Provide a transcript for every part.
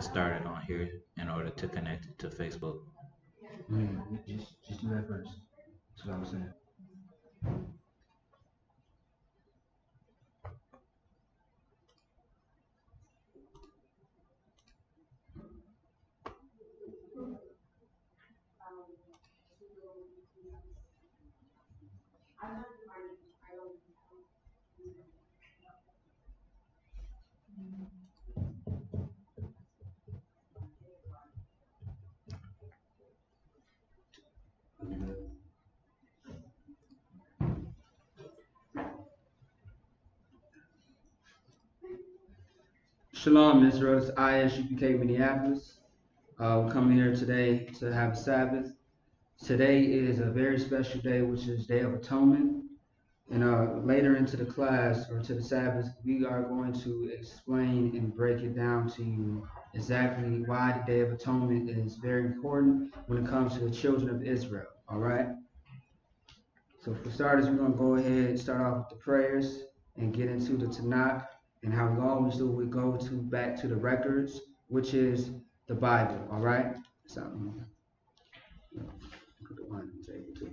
to start it on here in order to connect it to Facebook. Just do that first. That's what I was saying. Shalom, Israel. It's Isupk, Minneapolis. We're coming here today to have a Sabbath. Today is a very special day, which is Day of Atonement. And later into the class or to the Sabbath, we are going to explain and break it down to you exactly why the Day of Atonement is very important when it comes to the children of Israel. All right. So for starters, we're going to go ahead and start off with the prayers and get into the Tanakh. And how we always do, we go back to the records, which is the Bible. All right. So, put the wine on the table too.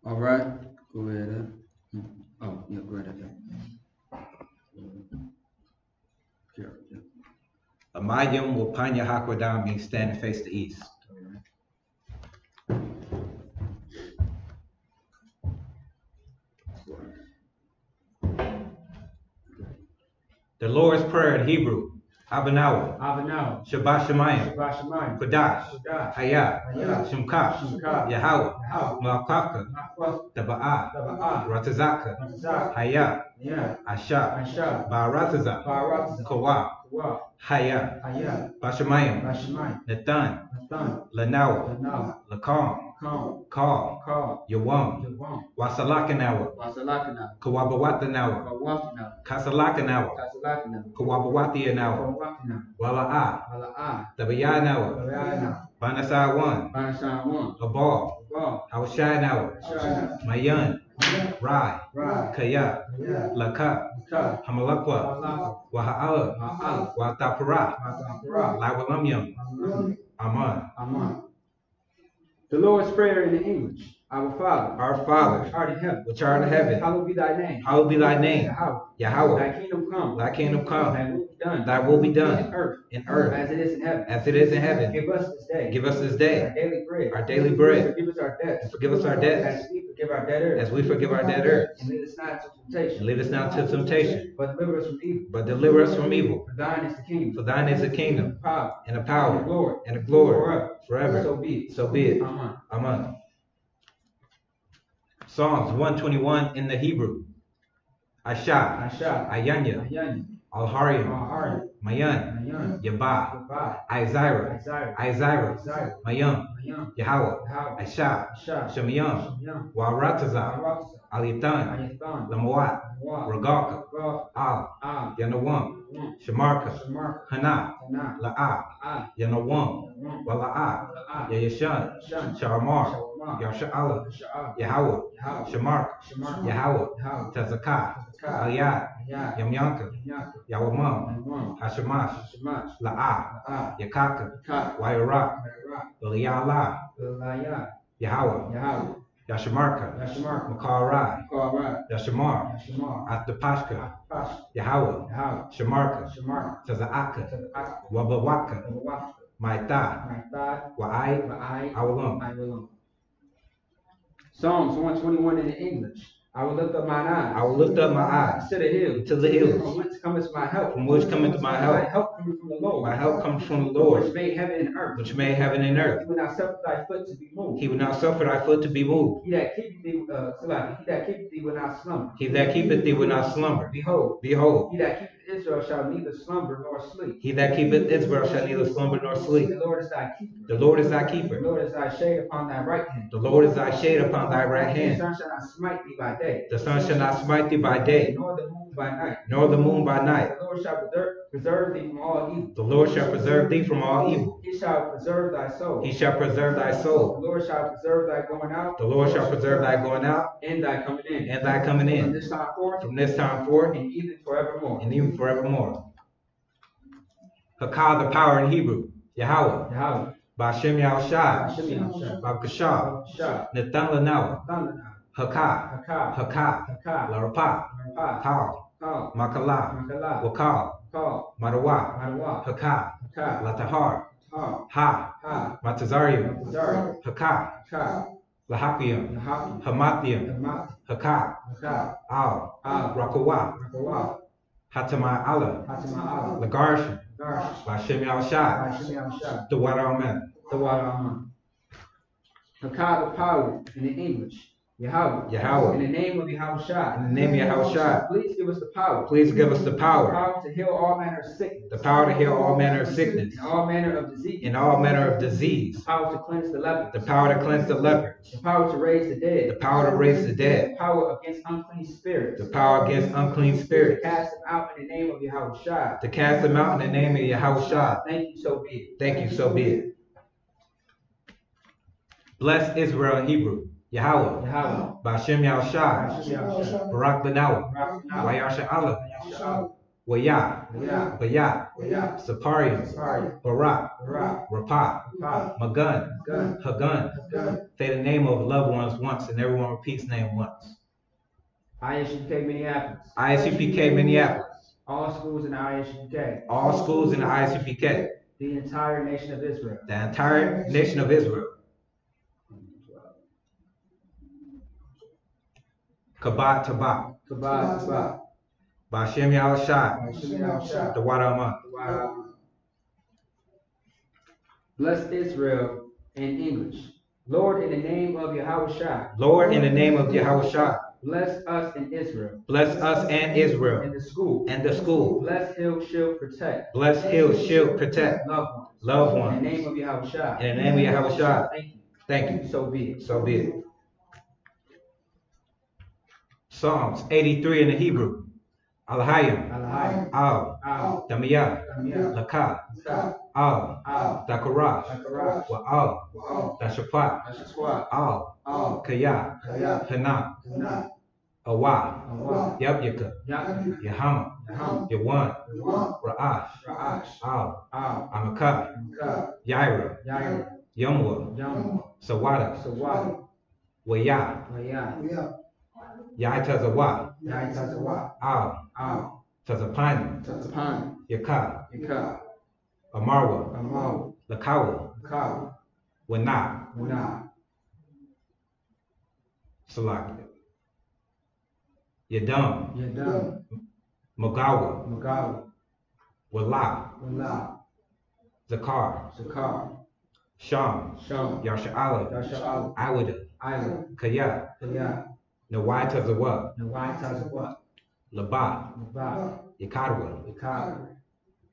All right. Go ahead. Oh, yeah, go ahead. Amayim will Panya Hakwadam being standing face to east. The Lord's Prayer in Hebrew. Abanawa. Shabbat Shemayim. Kodash. Hayah. Shemkah. Yahweh. Malkaka. Taba'ah. Ratazaka. Hayah. Asha. Ba'arataza. Kawah. Hayah. Bashamayim. Nathan. Lanawa. Lakam. Call. Yawam. Wasalakanawa. Kawabawatanawa. Kasalakanawa. Kawabawatianawa. Wala'a. Tabayanawa. Banasawan. Abal. Hawashanawa. Mayan. Rai. Kaya. Laka. Hamalakwa. Waha'ala. Watapara. Lawalamyam. Aman. The Lord's Prayer in the English. Our Father, which art in heaven, hallowed be thy name. Hallowed be thy name. Yahweh. Thy kingdom come. Thy will be done. In earth. As it is in heaven. Give us this day. Our daily bread. Forgive us our debts. As we forgive our debtors. And lead us not into temptation. But deliver us from evil. For thine is the kingdom. And the power. And the glory. Forever. So be it. Amen. Psalms 121 in the Hebrew. Asha. Ayanya. Al-Haryam. Mayan. Yabah. Izira. Mayam. Yahweh. Asha. Shemayam. Warataza. Alithan. Lamawat. Ragalka. Al. Yanawam. Shamarka. Hana. La'a. Yanawam. Wala'a. Yayashan. Shamar. Yasha'ala. Yahweh. Shamarka. Yahweh. Tazakah. Aliyah. Yamyanka. Yawamam. Hashamash. La'a. Yakaka. Wairak. Uliyala. Yahweh. Yashamarka. Makarai. Yashamar. Atapashka. Yahweh. Shamarka. Taza'aka. Wabawaka. Maita. Wa'ai. Awalam. Psalms 121 in the English. I will lift up mine eyes. To the hills. From which cometh my help? My help cometh from the Lord. My help comes from the Lord. Which made heaven and earth. He will not suffer thy foot to be moved. He will not suffer thy foot to be moved. He that keepeth thee will not slumber. He that keepeth thee will not slumber. Behold. He that keepeth Israel shall neither slumber nor sleep. He that keepeth Israel shall neither slumber nor sleep. The Lord is thy keeper. The Lord is thy keeper. The Lord is thy shade upon thy right hand. The Lord is thy shade upon thy right hand. The sun shall not smite thee by day. The sun shall not smite thee by day. Nor the moon by night. Nor the moon by night. The Lord shall preserve thee from all evil. The Lord shall preserve thee from all evil. He shall preserve thy soul. He shall preserve thy The soul. Lord shall preserve thy going out. The Lord shall preserve thy going out And thy coming in. and thy coming From in. this time forth. From this time forth And even forevermore. and even forevermore. Hakah, the power in Hebrew. Yahweh. Yahweh. Ba'Shem Yahushai. Hashem Yahushua. Ba'Kashah. Shah. Nathan Lanawa. Thunder. Hakah. Hakah. Hakah. Hakah. Larapa. Rapah. Kal. Kal. Makala. Makala. Wakal. Kal. Madawa. Madawa. Hakah. Hakah. Latahar. Ha. Ha. Ha. Matazarium. Zari. Hakah. Hakah. Lahakium. Nahaki. Hamathium. Hamat. Hakah. Hakah. Al. Al. Rakawa. Rakawa. Hatamai Allah. Hatima Allah. Lagarshan. Garsh. Ba'Shem Yahushai. Hashem Yahushua. The water amen. The water on. Hakah, the power in the English. Yahweh. Yahweh. In the name of Yahushua. In the name of Yahushua. Please give us the power. Please give us the The power. power to heal all manner of sickness. The power to heal all manner of sickness. And all manner of disease. And all manner of disease. The power to cleanse the lepers. The power to cleanse the lepers. The power to raise the dead. The power to raise the dead. The power against unclean spirits. The power against unclean To spirits. cast them out in the name of Yahushua. To cast them out in the name of Yahushua. Thank you, so be it. Thank you, so be it. Bless Israel in Hebrew. Yahweh. Yahweh. Ba'Shem Yahushai. Hashem Yahushua. Barak Lanawa. Rabbah. Wayasha Allah. Yahushua. Wayah. Wayah. Bayah. Wayah. Saparium. Sorry. Barak. Barak. Rapah. Rapah. Magun. Gun. Hagun. Gun. Say the name of loved ones once and everyone repeats name once. ISUPK Minneapolis. ISUPK Minneapolis. All schools in the ISUPK. All schools in the ISUPK. The entire nation of Israel. The entire nation of Israel. Kabat Tabak. Kabah. Kabah. Ba'Shem Yahushai. Hashem Yahushua. The water amen. Wow. Bless Israel in English. Lord, in the name of Yahushua. Lord, in the name of Yahushua. Bless us in Israel. Bless us and Israel. In the school. And the school. Bless, heal, shield, protect. Bless, heal, shield, protect. Loved ones. Loved In ones. the name of Yahushua. In the name of Yahushua. Thank you. Thank you. So be it. So be it. Psalms 83 in the Hebrew. Alhayim. Alahai. Al. Al. Damiyah. Tamiyah. Lakah. Ka. Al. Al. Dakarash. Akarash. Wa'al. Wa'al. Dashapat. Ashaswa. Al. Al. Kaya. Kaya. Hana. Kana. Awa. Awa. Yabyaka. Yakin. Yahama. Yaham. Yawan. Yawan. Ra'ash. Ra'ash. Al. Al. Amakah. Ka. Yaira. Yair. Yumwa. Yam. Sawada. Sawad. Waya. Waya. Yaitazawa. Yaitazawa. Al. Al. Tazapani. Tazapan. Yaka. Yaka. Amarwa. Amal. Lakawa. Ka. Wana. Wana. Salakia. Yadam. Yadam. Magawa. Magawa. Wala. Wala. Zakar. Zakar. Sham. Sham. Yasha'ala. Yasha'al. Awida. Island. Kaya. Kaya. Nawaitazawa. Nawai Tazawa. Laba. Naba. Yakadwa. Yakar.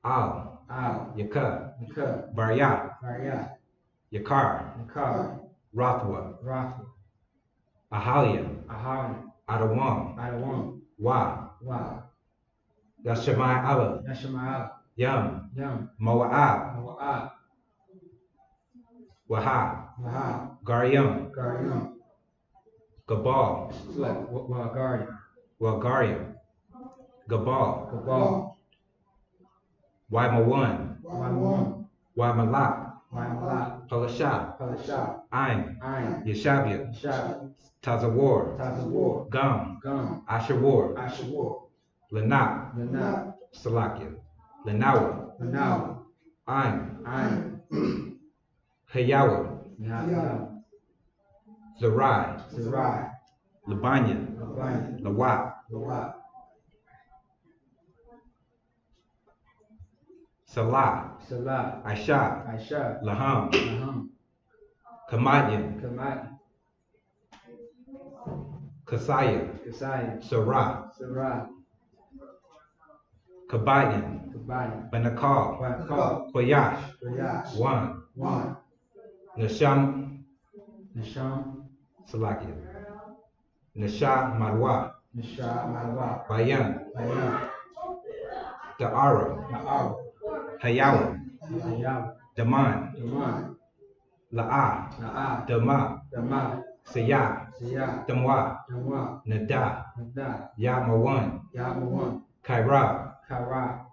Al. Al. Yaka. Yaka. Barya. Varya. Yakar. Yakar. Rothwa. Rafa. Ahalia. Ahari. Adawam. Adawam. Wa. Wa. Yashamai Allah. Yashamaal. Yam. Yam. Moa'ab. Moab. Wahab. Wahab. Garyam. Garyam. Gabal. Select. Wagari. Wagaryam. Gabal. Gabal. Waimawan. Waimun. Waimalak. Waimalak. Palashah. Palashah. Ain. Ayin. Yeshabia. Shab. Tazawar. Tazawar. Gum. Gum. Ashawar. Ashawar. Lanak. Lanat. Salakia. Lanawa. Lanaw. Ain. Ayin. Hayawa. Yahya. Zarai. Sarai. Labanya. Labani. Lawat. Lawat. Salah. Salah. Aisha. Aisha. Laham. Laham. Kamadyan. Kamat. Kasaya. Kasai. Sarah. Sarai. Kabayan. Kabani. Banakal. Wakal. Koyash. Koyash. Wan. Wan. Nasham. Nisham. Salakia. Nasha Marwa. Nisha. Malwa. Bayan. Bayan. Ka'ara, Na'ara, Hayawa, Hayawa, Daman, Daman, La'a, Na'a, Dama, Dama, Saya, Siya, Damwa, Damwa, Nada, Nada, Yamawan, Yamawan, Kaira, Kara,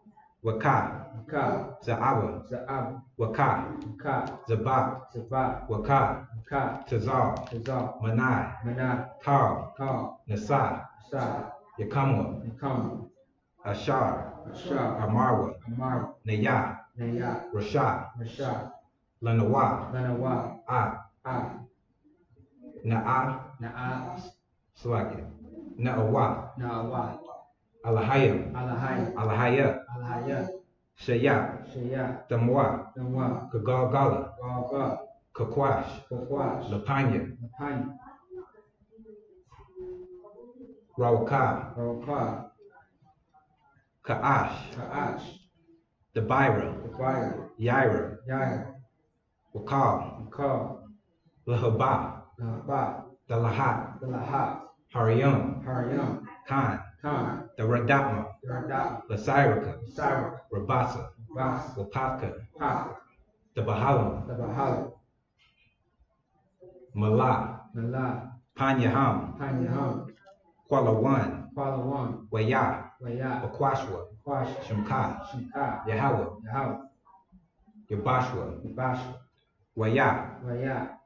Waka, Ka, Za'awa, Za'ab, Waka, Ka, Zabak, Zaba, Waka, Ka, Tazal, Tazal, Manai, Mana, Kal, Ka, Nasa, Sa, Yakamwa, Nikama, Ashar, Ashar, Amarwa, Amar, Naya, Naya, Rashad, Rashad, Lanawa, Lanawa, A, Na'a, Na'a, Salaki, Na'awa, Na'awa, Alahayam, Alahai, Alahaya, Alahaya, Shaya, Shaya, Damwa, Damwa, Kagalgala, Gaga, Kakwash, Kakwash, Lapanya, Lapani, Rawaka, Roka, Ka'ash, Ka'ash, Dabira, Kabaya, Yaira, Yair, Wakal, Ka, Lahaba, Nahaba, Dalahat, Dalaha, Haryam, Haryam, Khan, Khan, the Radatma, Yarda, Lasirika, Cyrus, Rabasa, Bas, Wapaka, Paka, the Bahalam, the Bahala, Mala, Mala, Panyaham, Panyaham, Qualawan, Palawan, Waya, Waya, Aquashwa, Quash, Shimka, Shika, Yahweh, Yahal, Yabashwa, Bash, Waya, Waya,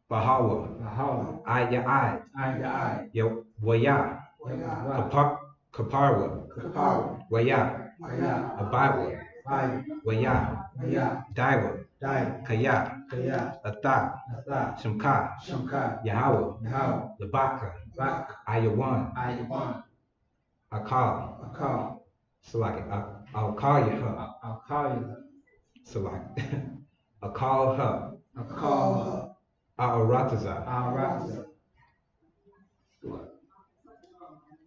Bahawa, Bahala, Aya, Eye to Eye, Waya, Yawa, Kaparwa, Kapara, Waya, Waya, Abawa, Bai, Waya, Waya, Daiwa, Dai, Kaya, Kaya, Ata, Ata, Shimka, Shamka, Yahweh, Yahal, Labaka, Bak, Ayawan, Ayaban, Akal, Akal, Salaki, I'll call you her, I'll call you, Salaki, I'll call her, I'll call her, A'arataza, I'll rock her.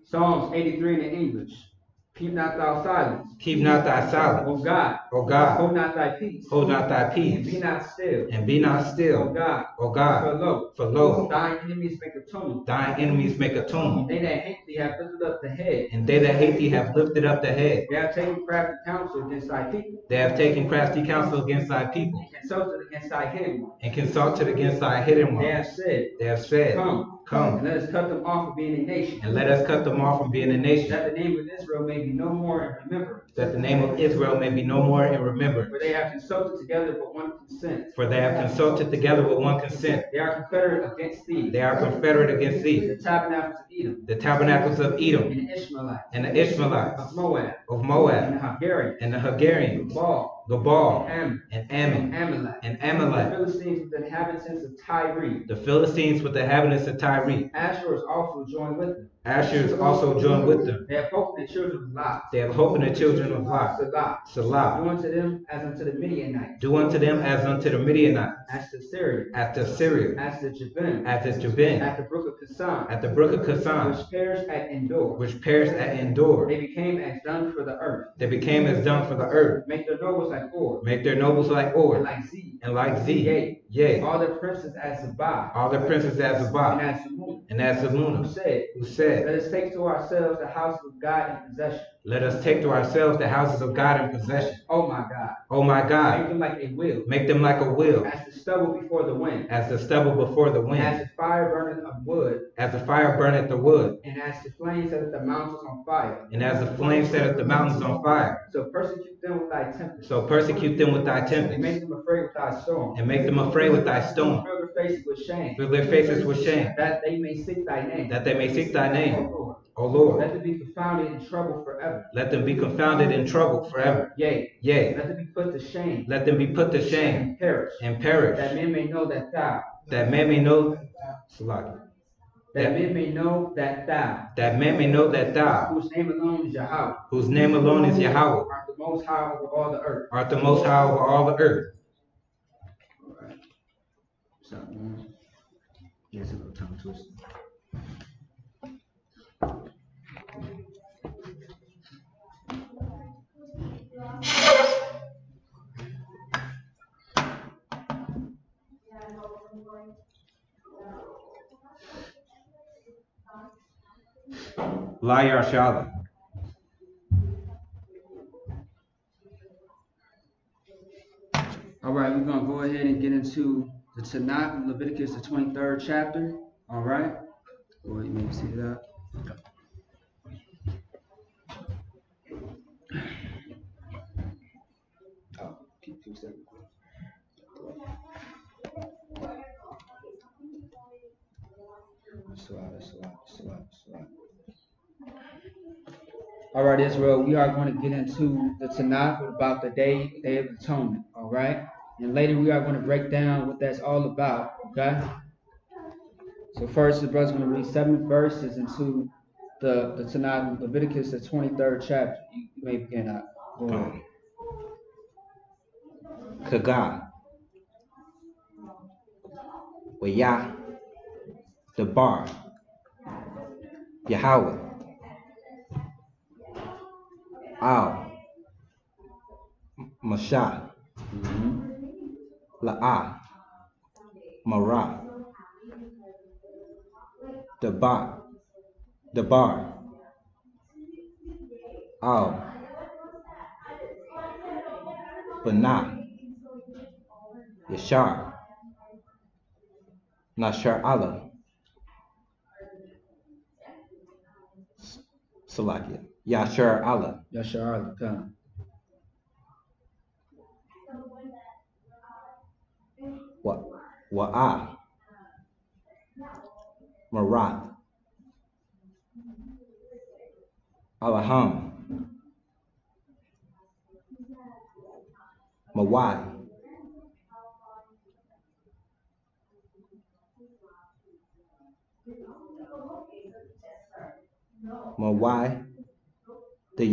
Psalms 83 in the English. Keep not thou silence. keep not thy O silence, God, O God, hold not thy peace. hold not thy And be peace, not still. and be not O still, God, O for God, lo, for lo, thine enemies make atonement. thine enemies make atonement, They that hate thee have lifted up the head. and they that hate thee have lifted up the head. They have taken crafty counsel against thy people. They have taken crafty counsel against thy people, And consulted against thy hidden one. and consulted against thy hidden They ones. have said, They have said, Come, Come, and let us cut them off from being a nation. and let us cut them off from being a nation, That the name of Israel may be no more in remembrance. that the name of Israel may be no more in remembrance. For they have consulted together with one consent. For they have consulted together with one consent. They are confederate against thee. They are confederate against thee, The tabernacles of Edom, the tabernacles of Edom, and the Ishmaelites, and the Ishmaelites, of Moab, of and Moab, the Hungarians, and the Hungarians, Baal, Gabal, Ammon, and and Ammon, Amalek, and the Amalek, Philistines with the inhabitants of Tyre. the Philistines with the inhabitants of Tyre. Asher is also joined with them. Asher is also joined with them. They have hope in the children of Lot. They have hope in the children of Lot. Salah. Salah. Do unto them as unto the Midianites. Do unto them as unto the Midianites, As to Syria. at the Syria, As to Jabin. at the Jabin, At the brook of Kasan. at the brook of Kasan, Which perished at Endor. which perished at Endor. They became as dung for the earth. They became as dung for the earth. Make their nobles like Or. Make their nobles like And Or, like Z. and like Z. Yea. Yea, All their princes as Zabah. all the princes as And Zabah, as Zamun. and as Who Zamuna, said, who said, Let us take to ourselves the house of God in possession. Let us take to ourselves the houses of God in possession. Oh my God. O my Make God, them like a wheel. make them like a wheel, As the stubble before the wind. as the stubble before the And wind, as the fire burneth of wood. as the fire burneth the wood, And as the flame setteth the mountains on fire. and as the flame setteth the mountains on fire. So persecute them with thy tempest. So persecute them with thy And make tempest, them afraid with thy storm. and make them afraid with thy storm. Fill their faces with shame. Fill their faces with shame, That they may seek thy name. that they may seek thy O name, Lord. O Let Lord. them be confounded in trouble forever. Let them be confounded in trouble forever. Yea. Yea, Let them be put to shame. let them be put to shame And perish. and That perish, men may know that thou. that men may know, Salaki, That men may know that thou. that men may know that thou, Whose name alone is Yahweh. whose name alone is Yahweh, Art the most high over all the earth. art the most high over all the earth. Alright. So, here's a little tongue twister. Layar Shala, All right, we're gonna go ahead and get into the Tanakh, Leviticus, the 23rd chapter. All right. Go ahead, maybe see that. Oh, keep 2 seconds. All right, Israel, we are going to get into the Tanakh about the Day of Atonement. All right, and later we are going to break down what that's all about. Okay. So first, the brother's going to read 7 verses into the Tanakh, Leviticus, the 23rd chapter. You may begin out. Go ahead. Kaga, Waya, the bar, Yahweh, Al, Masha, La'ah, Marah, the bar, Al, Banah, Yashar, Nashar Allah, Salakia, Yashar Allah, Yashar, come. Wa'ah, Marat, Alaham, Mawai, Mawai, the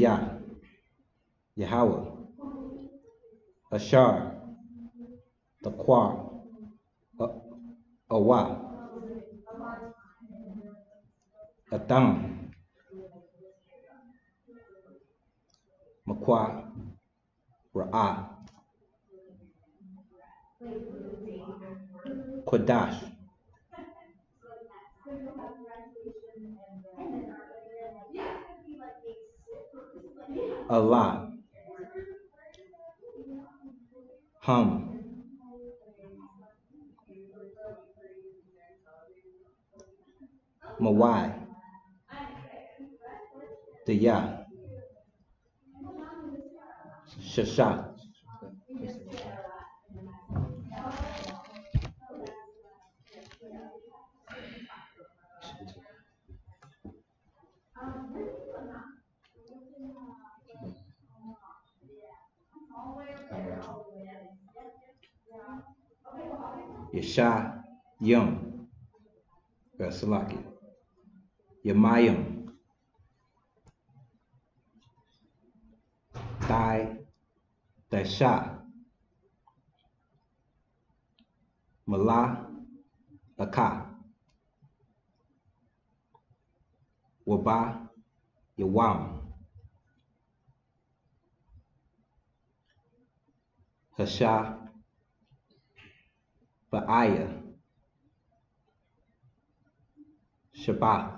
Yahweh, Ashar, the Kwa, Awa, Atam, Makwa, Ra'ah, Kodash, Allah, Hum, Mawai, the Shasha, Yasha, Yum, Salaki, Yamayim, Dasha, Mala, Aka, Waba, Yawam, Hasha, Ba'aya, Shabbat,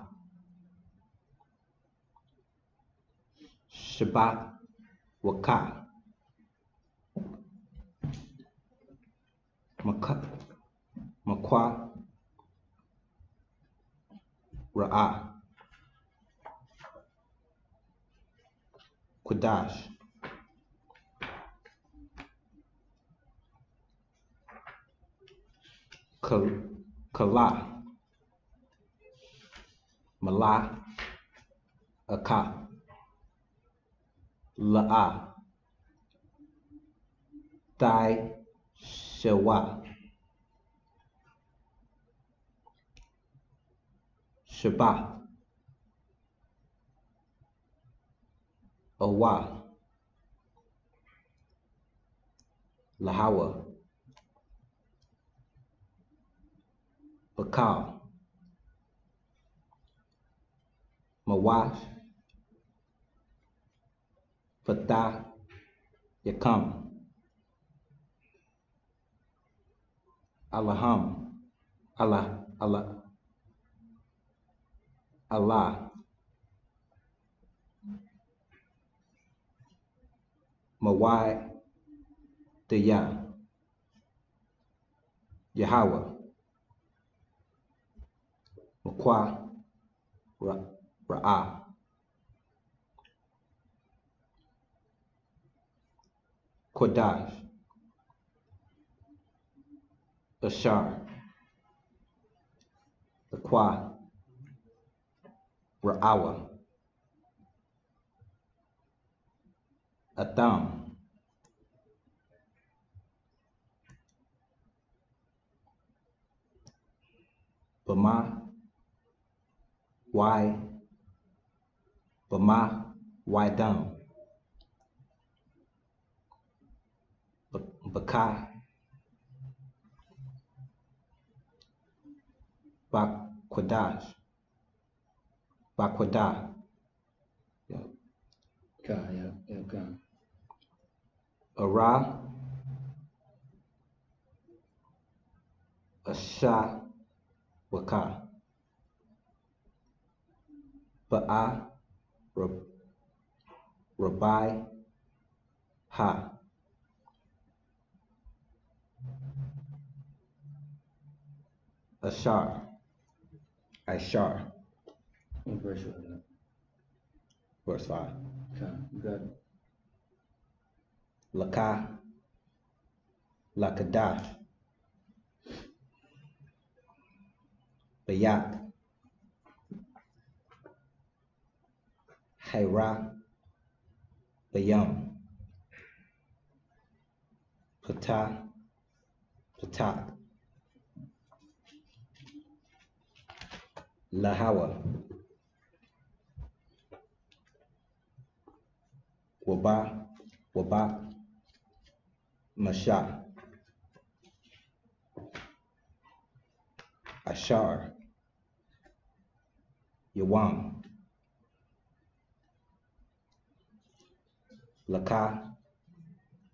Waka, Makwa, Ra'ah, Kodash, Kala, Mala, Aka, La'ah, Shewa, Shabbat, Awa, Lahawa, Bakal, Mawash, Fatah, Yakam, Allaham, Allah, Mawai, the Yahweh, Makwa, Ra'ah, Kodash, Ashar, Lakwa, Ra'awa, Atham, Bama, Y down, Baka, Bakwadash, Bakwada, yeah. God. Ara, Asha, Waka, Ba'a, Rabbi, Ha, Ashar, Ishar, What verse you at? verse 5. Okay, you got it. Laka, Lakadash, Bayak, Hira, Bayam, Patak, Lahawa, Wabak, Mashah, Ashar, Yawam,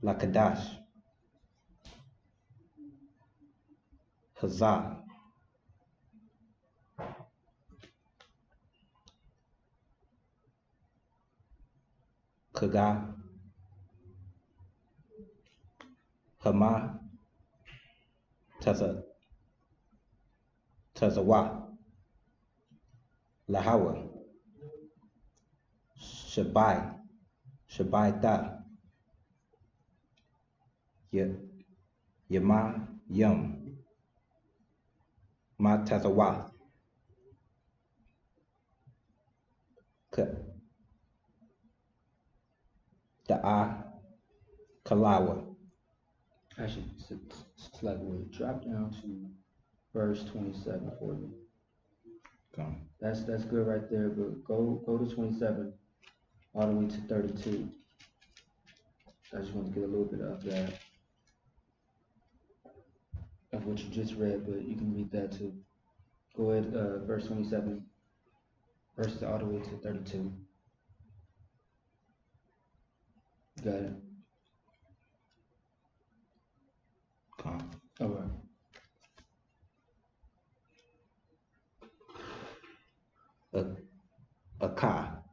Lakadash, Hazah, Kaga, Hama, Tazawa, Lahawa, Shabai Ta, Yama, Yum, Ma Tazawa, Da'a, Kalawa. Actually, slightly drop down to verse 27 for me. Come. That's good right there, but go to 27 all the way to 32. I just want to get a little bit of that, of what you just read, but you can read that too. Go ahead, verse 27, verses all the way to 32. Got it. Come. All right. Aka,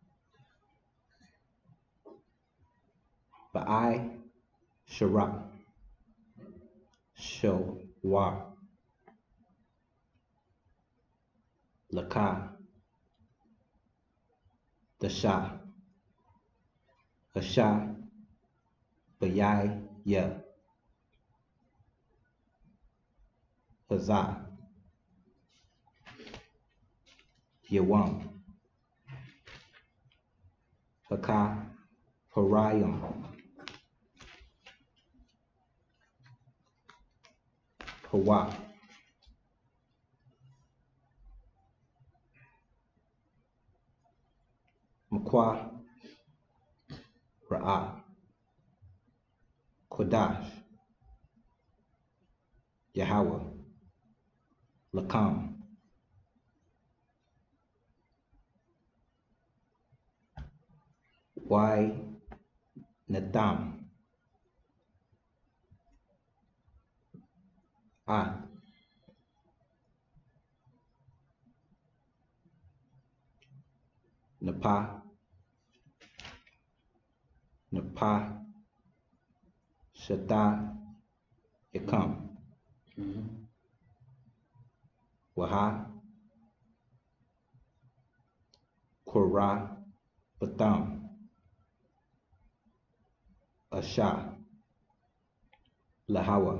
Ba'ai, Shara, Shawar, Laka, Dasha, Hasha, Bayai, Ya, Hazah, Yawam, Haka, Harayim, Hawa, Makwa, Ra'ah, Kodash, Yahweh, Lakam, Y Nadam, Napa, Shata, Ikam, Mm-hmm. Waha, Kura, Batham, Asha, Lahawa,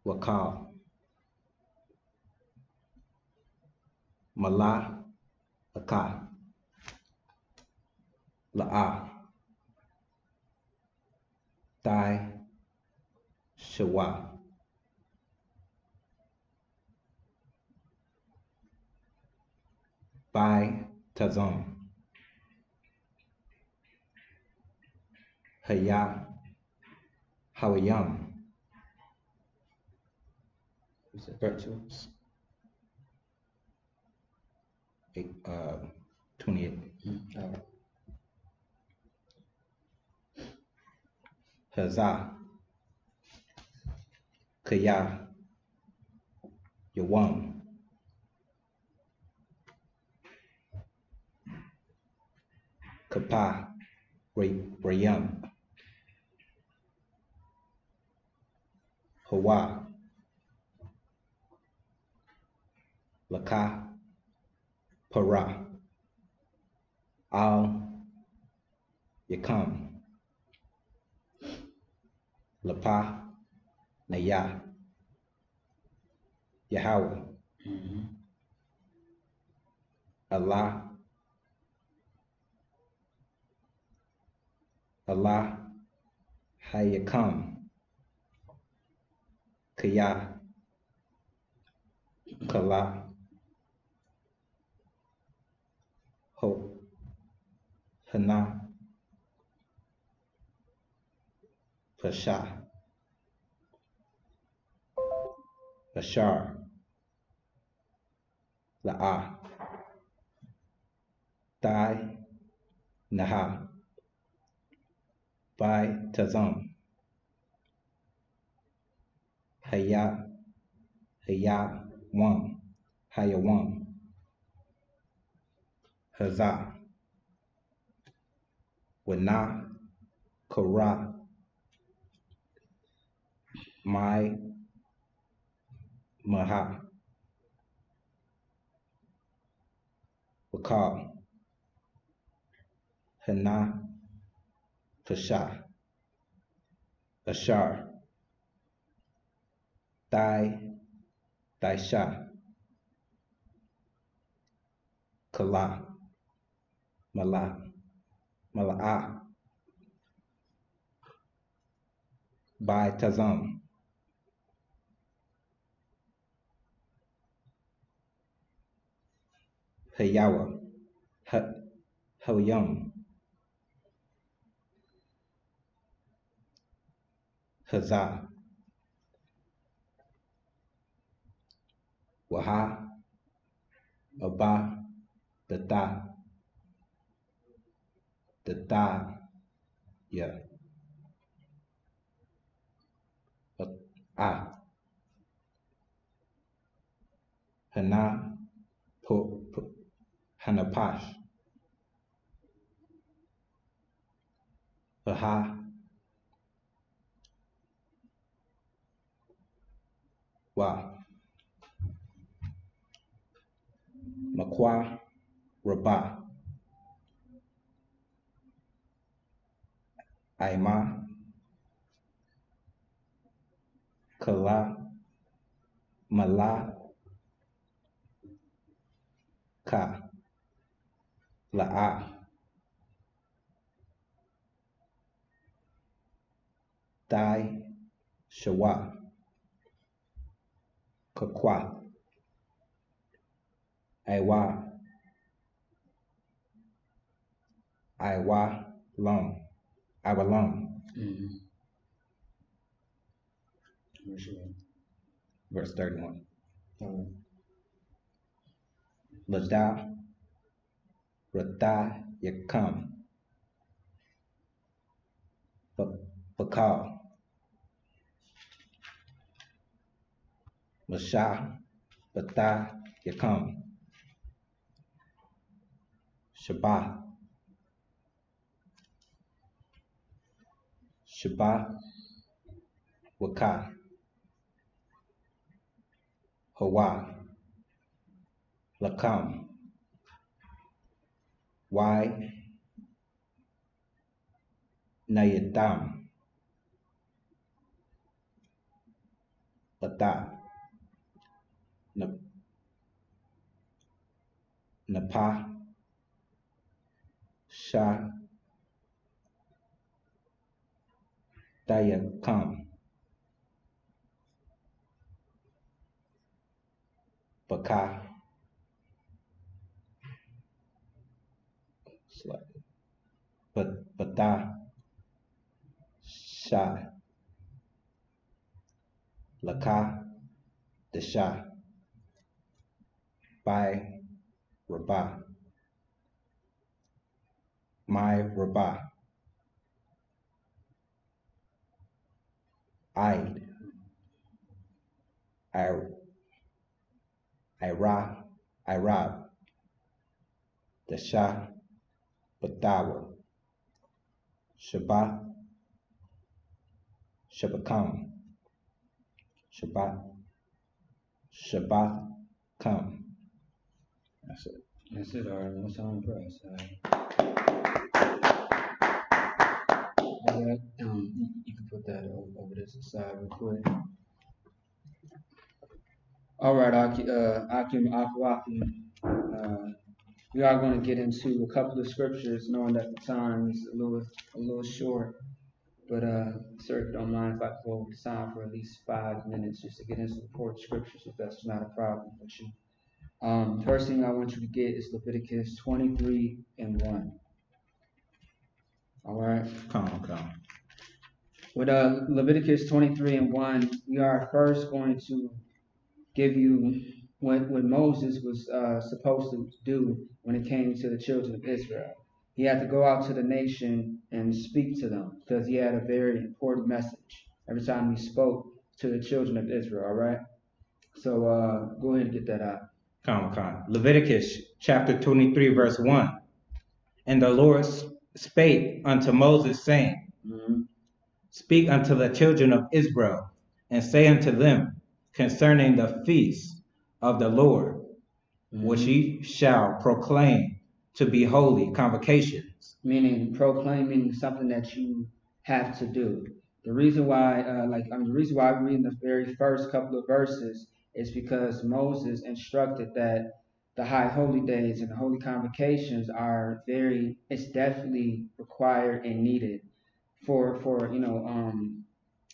Wakal, Mala, Aka, La'a, Thai, Shawa, Bai, Tazon, Haya, Hawayam. Is it virtual? 28. All right. Hazah, Kaya, Yawam, Kapa, Rayam, Hawa, Laka, Para, Al, Yakam, Lapa, Naya, Yahweh, Allah, Allah, Hayakam, Kaya, Kala, Ho, Hana, Pasha, Ashar, La'a, Thai, Naha, Bai, Tazam, Haya, Haya, Wam, Hayawam, Hazah, Wana, Kara, Mai, Maha, Wakal, Hana, Pasha, Ashar, Thai, Daisha, Kala, Mala, Mala'a, Bai Tazam, Hayawa, Hawayam, Hazah, Waha, Aba, Data, yeah, Hana, Hanapash, Baha, Wa, Makwa, Rabah, Aima, Kala, Mala, Ka, La'a, Thai, Shawa, Kakwa, Aiwa, Long, Awalong, verse 31. Lada, Rata, Yakam, Bakal, Masha, Bata, Yakam, Shabbat, Waka, Hawa, Lakam, Y, Nayatam, Lata, Napa, Sha, Dayakam, Baka, Bata, Sha, Laka, Desha, Bai, Rabah, My Rabah, Ide, Irab, Desha, Batawa, Shabbat, Shabakam, Shabbat, come. That's it. That's it, all right. I'm so impressed. You can put that over this side real quick. All right, Akim Akwafi. We are going to get into a couple of scriptures, knowing that the time is a little short. But sir, if you don't mind if I go over the time for at least 5 minutes just to get into the 4 scriptures, if that's not a problem with you. First thing I want you to get is Leviticus 23:1. All right. Come. With Leviticus 23:1, we are first going to give you what Moses was supposed to do when it came to the children of Israel. He had to go out to the nation and speak to them because he had a very important message every time he spoke to the children of Israel, all right? So go ahead and get that out. Come. Leviticus chapter 23, verse 1. And the Lord spake unto Moses, saying, Speak unto the children of Israel, and say unto them concerning the feast of the Lord, which ye shall proclaim to be holy convocations. Meaning proclaiming something that you have to do. The reason why, the reason why I'm reading the very first couple of verses is because Moses instructed that the high holy days and the holy convocations it's definitely required and needed for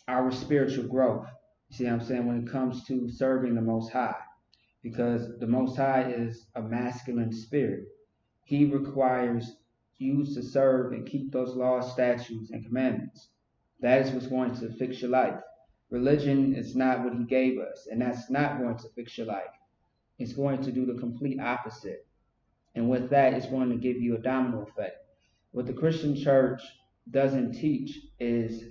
our spiritual growth. You see what I'm saying? When it comes to serving the Most High, because the Most High is a masculine spirit. He requires you to serve and keep those laws, statutes, and commandments. That is what's going to fix your life. Religion is not what he gave us, and that's not going to fix your life. It's going to do the complete opposite. And with that, it's going to give you a domino effect. What the Christian church doesn't teach is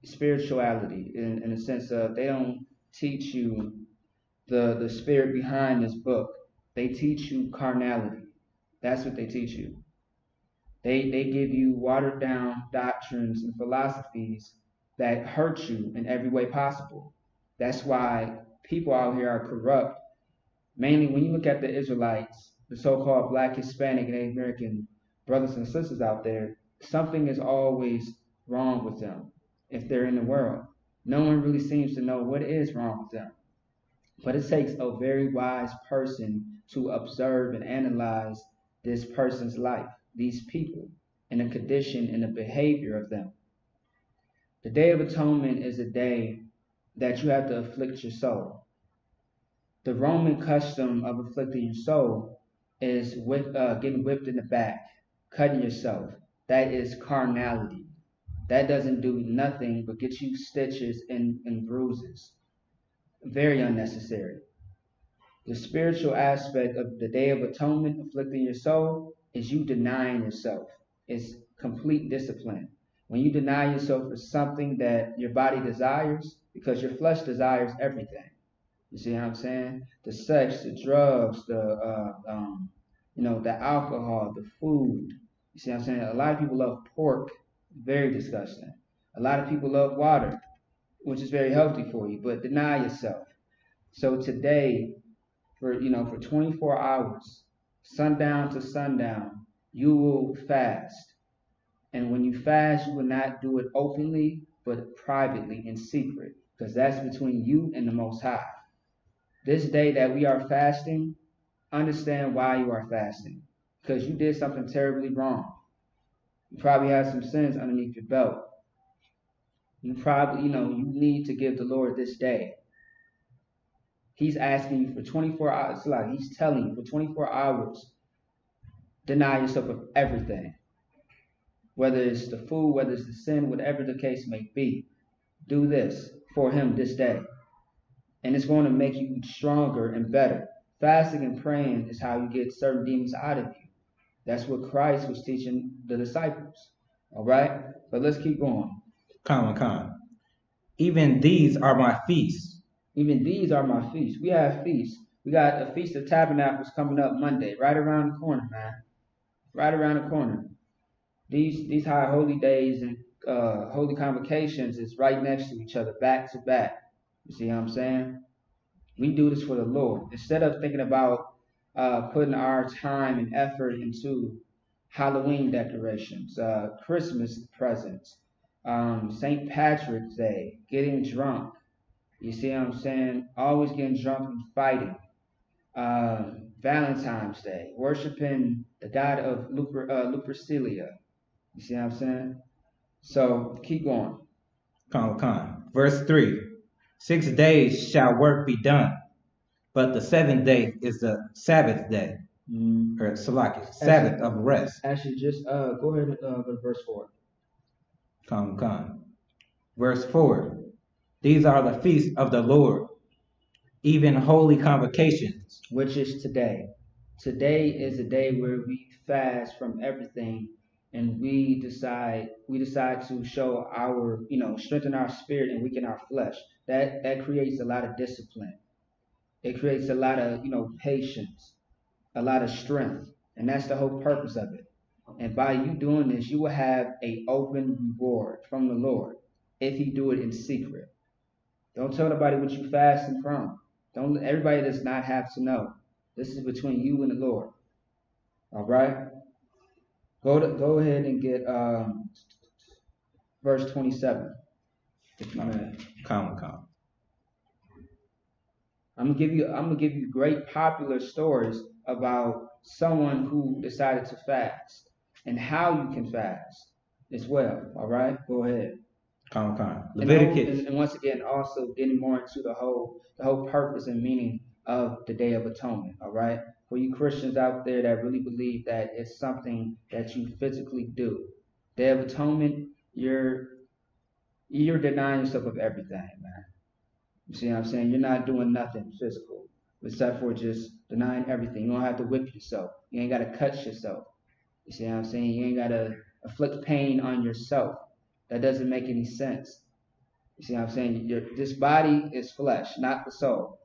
spirituality, in the sense of they don't teach you the spirit behind this book. They teach you carnality. That's what they teach you. They give you watered down doctrines and philosophies that hurt you in every way possible. That's why people out here are corrupt. Mainly when you look at the Israelites, the so-called Black, Hispanic, and Native American brothers and sisters out there, something is always wrong with them if they're in the world. No one really seems to know what is wrong with them. But it takes a very wise person to observe and analyze this person's life, these people, and the condition and the behavior of them. The Day of Atonement is a day that you have to afflict your soul. The Roman custom of afflicting your soul is getting whipped in the back, cutting yourself. That is carnality. That doesn't do nothing but get you stitches and bruises. Very unnecessary. The spiritual aspect of the Day of Atonement, afflicting your soul, is you denying yourself. It's complete discipline. When you deny yourself for something that your body desires, because your flesh desires everything. You see what I'm saying? The sex, the drugs, the alcohol, the food. You see what I'm saying? A lot of people love pork, very disgusting. A lot of people love water, which is very healthy for you, but deny yourself. So today, for 24 hours, sundown to sundown, you will fast. And when you fast, you will not do it openly, but privately in secret, because that's between you and the Most High. This day that we are fasting, understand why you are fasting, because you did something terribly wrong. You probably have some sins underneath your belt. You probably, you need to give the Lord this day. He's asking you for 24 hours. Like he's telling you for 24 hours, deny yourself of everything. Whether it's the food, whether it's the sin, whatever the case may be. Do this for him this day. And it's going to make you stronger and better. Fasting and praying is how you get certain demons out of you. That's what Christ was teaching the disciples. All right? But let's keep going. Come. Even these are my feasts. Even these are my feasts. We have feasts. We got a Feast of Tabernacles coming up Monday, right around the corner, man. Right around the corner. These high holy days and holy convocations is right next to each other, back to back. You see what I'm saying? We do this for the Lord. Instead of thinking about putting our time and effort into Halloween decorations, Christmas presents, St. Patrick's Day, getting drunk. You see what I'm saying? Always getting drunk and fighting. Valentine's Day, worshiping the god of Lupercalia. You see what I'm saying? So keep going. Come. Verse 3. 6 days shall work be done, but the 7th day is the Sabbath day. Or Salaki, Sabbath of rest. Actually, just go ahead and go to verse 4. Come. Verse 4. These are the feasts of the Lord, even holy convocations. Which is today. Today is a day where we fast from everything and we decide to show our, strengthen our spirit and weaken our flesh. That creates a lot of discipline. It creates a lot of, patience, a lot of strength. And that's the whole purpose of it. And by you doing this, you will have an open reward from the Lord if you do it in secret. Don't tell nobody what you fasting from. Everybody does not have to know. This is between you and the Lord. All right? Go ahead and get verse 27. If you may. Come. I'm gonna give you great popular stories about someone who decided to fast and how you can fast as well. All right? Go ahead. Come. Leviticus. And once again, also getting more into the whole purpose and meaning of the Day of Atonement. All right, for you Christians out there that really believe that it's something that you physically do. Day of Atonement, you're denying yourself of everything, man. You see what I'm saying? You're not doing nothing physical except for just denying everything. You don't have to whip yourself. You ain't got to cut yourself. You see what I'm saying? You ain't got to inflict pain on yourself. That doesn't make any sense. You see what I'm saying? This body is flesh, not the soul.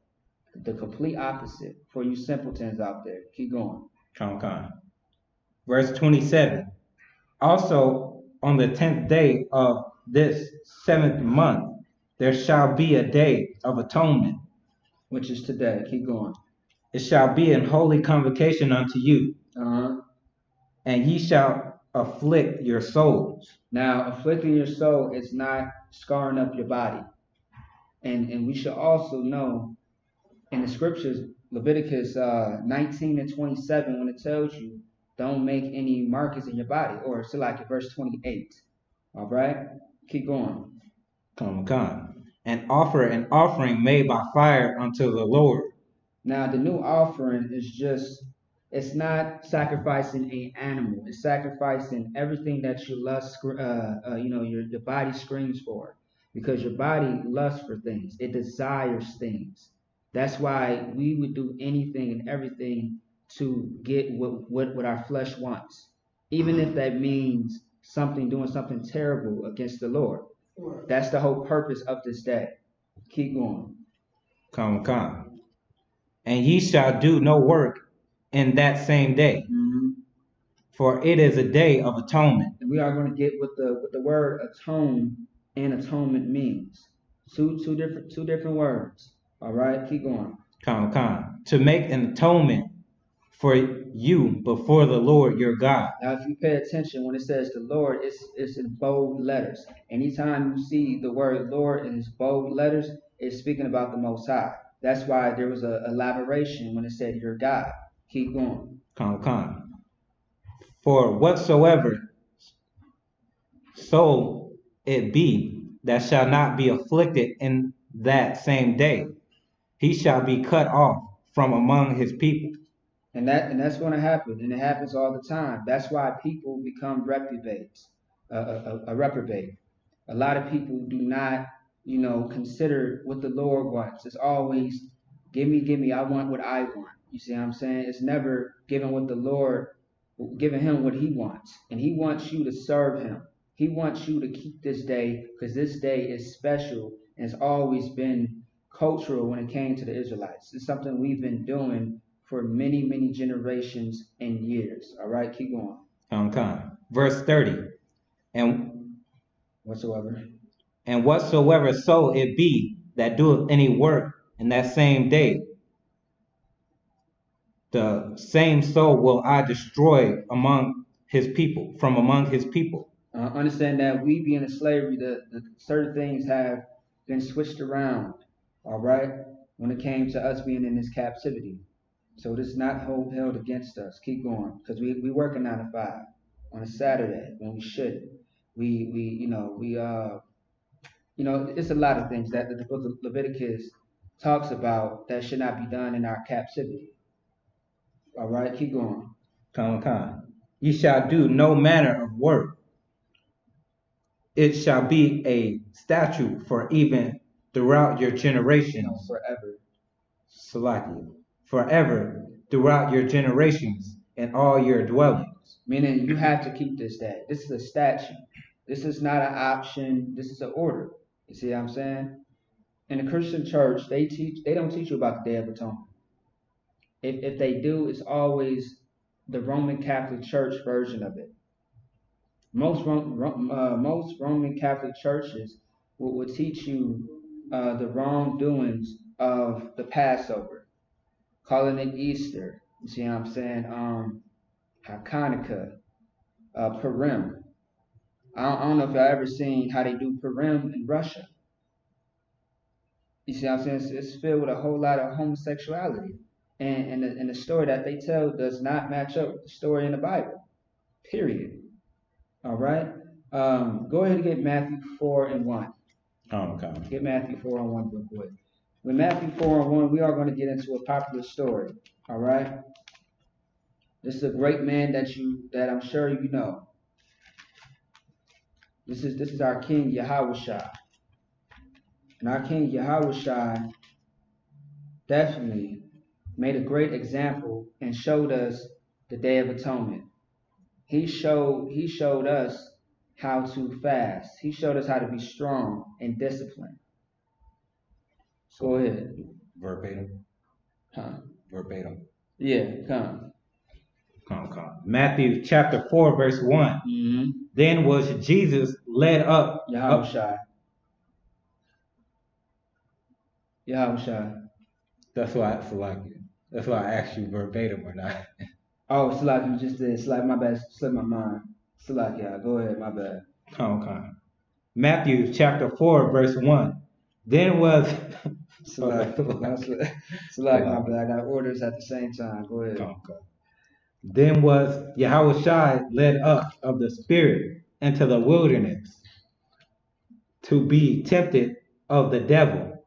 The complete opposite for you simpletons out there. Keep going. Come. Verse 27. Also, on the 10th day of this 7th month, there shall be a day of atonement. Which is today. Keep going. It shall be an holy convocation unto you. And ye shall afflict your souls. Now, afflicting your soul is not scarring up your body. And we should also know in the scriptures, Leviticus 19 and 27, when it tells you, don't make any markings in your body. Or it's like verse 28. All right? Keep going. Come. And offer an offering made by fire unto the Lord. Now, the new offering is it's not sacrificing an animal. It's sacrificing everything that your lust, your body screams for. Because your body lusts for things. It desires things. That's why we would do anything and everything to get what our flesh wants. Even if that means doing something terrible against the Lord. That's the whole purpose of this day. Keep going. Come. And ye shall do no work in that same day. For it is a day of atonement. And we are going to get what the word atone and atonement means. Two different words. All right, keep going. To make an atonement for you before the Lord your God. Now, if you pay attention, when it says the Lord, it's in bold letters. Anytime you see the word Lord in its bold letters, it's speaking about the Most High. That's why there was a elaboration when it said your God. Keep going. For whatsoever soul it be that shall not be afflicted in that same day, he shall be cut off from among his people. And that's going to happen, and it happens all the time. That's why people become reprobates, a reprobate. A lot of people do not, consider what the Lord wants. It's always, give me, I want what I want. You see what I'm saying? It's never giving him what he wants. And he wants you to serve him. He wants you to keep this day because this day is special and it's always been cultural when it came to the Israelites. It's something we've been doing for many, many generations and years. All right, keep going. Verse 30. And whatsoever soul it be that doeth any work in that same day, the same soul will I destroy among his people, from among his people. Understand that we being in slavery, the certain things have been switched around, all right, when it came to us being in this captivity. So this is not held against us. Keep going, because we work a 9 to 5 on a Saturday when we shouldn't. It's a lot of things that the book of Leviticus talks about that should not be done in our captivity. All right, keep going. Ye shall do no manner of work. It shall be a statute for even throughout your generations. Forever. Salaki. Forever throughout your generations and all your dwellings. Meaning you have to keep this day. This is a statute. This is not an option. This is an order. You see what I'm saying? In the Christian church, they don't teach you about the Day of Atonement. If they do, it's always the Roman Catholic Church version of it. Most Roman Catholic churches will teach you the wrongdoings of the Passover, calling it Easter. You see what I'm saying? Hanukkah, Purim. I don't know if y'all ever seen how they do Purim in Russia. You see what I'm saying? It's filled with a whole lot of homosexuality. And the story that they tell does not match up with the story in the Bible. Period. All right? Go ahead and get Matthew 4 and 1. Get Matthew 4 and 1 real quick. With Matthew 4 and 1, we are going to get into a popular story. All right? This is a great man that I'm sure you know. This is our King Yahushua. And our King Yahushua definitely made a great example and showed us the Day of Atonement. He showed us how to fast. He showed us how to be strong and disciplined. Go ahead. Verbatim. Huh? Verbatim. Yeah, come. Matthew chapter 4, verse 1. Mm-hmm. Then was Jesus led up. Yahushua. That's why I asked you verbatim or not. Oh, Salak, you just did. Salak, my bad. Slipped my mind. Salak, yeah. Go ahead, my bad. Matthew chapter 4, verse 1. Then was... Salak, my bad. I got orders at the same time. Go ahead. Then was Yahushua led up of the Spirit into the wilderness to be tempted of the devil.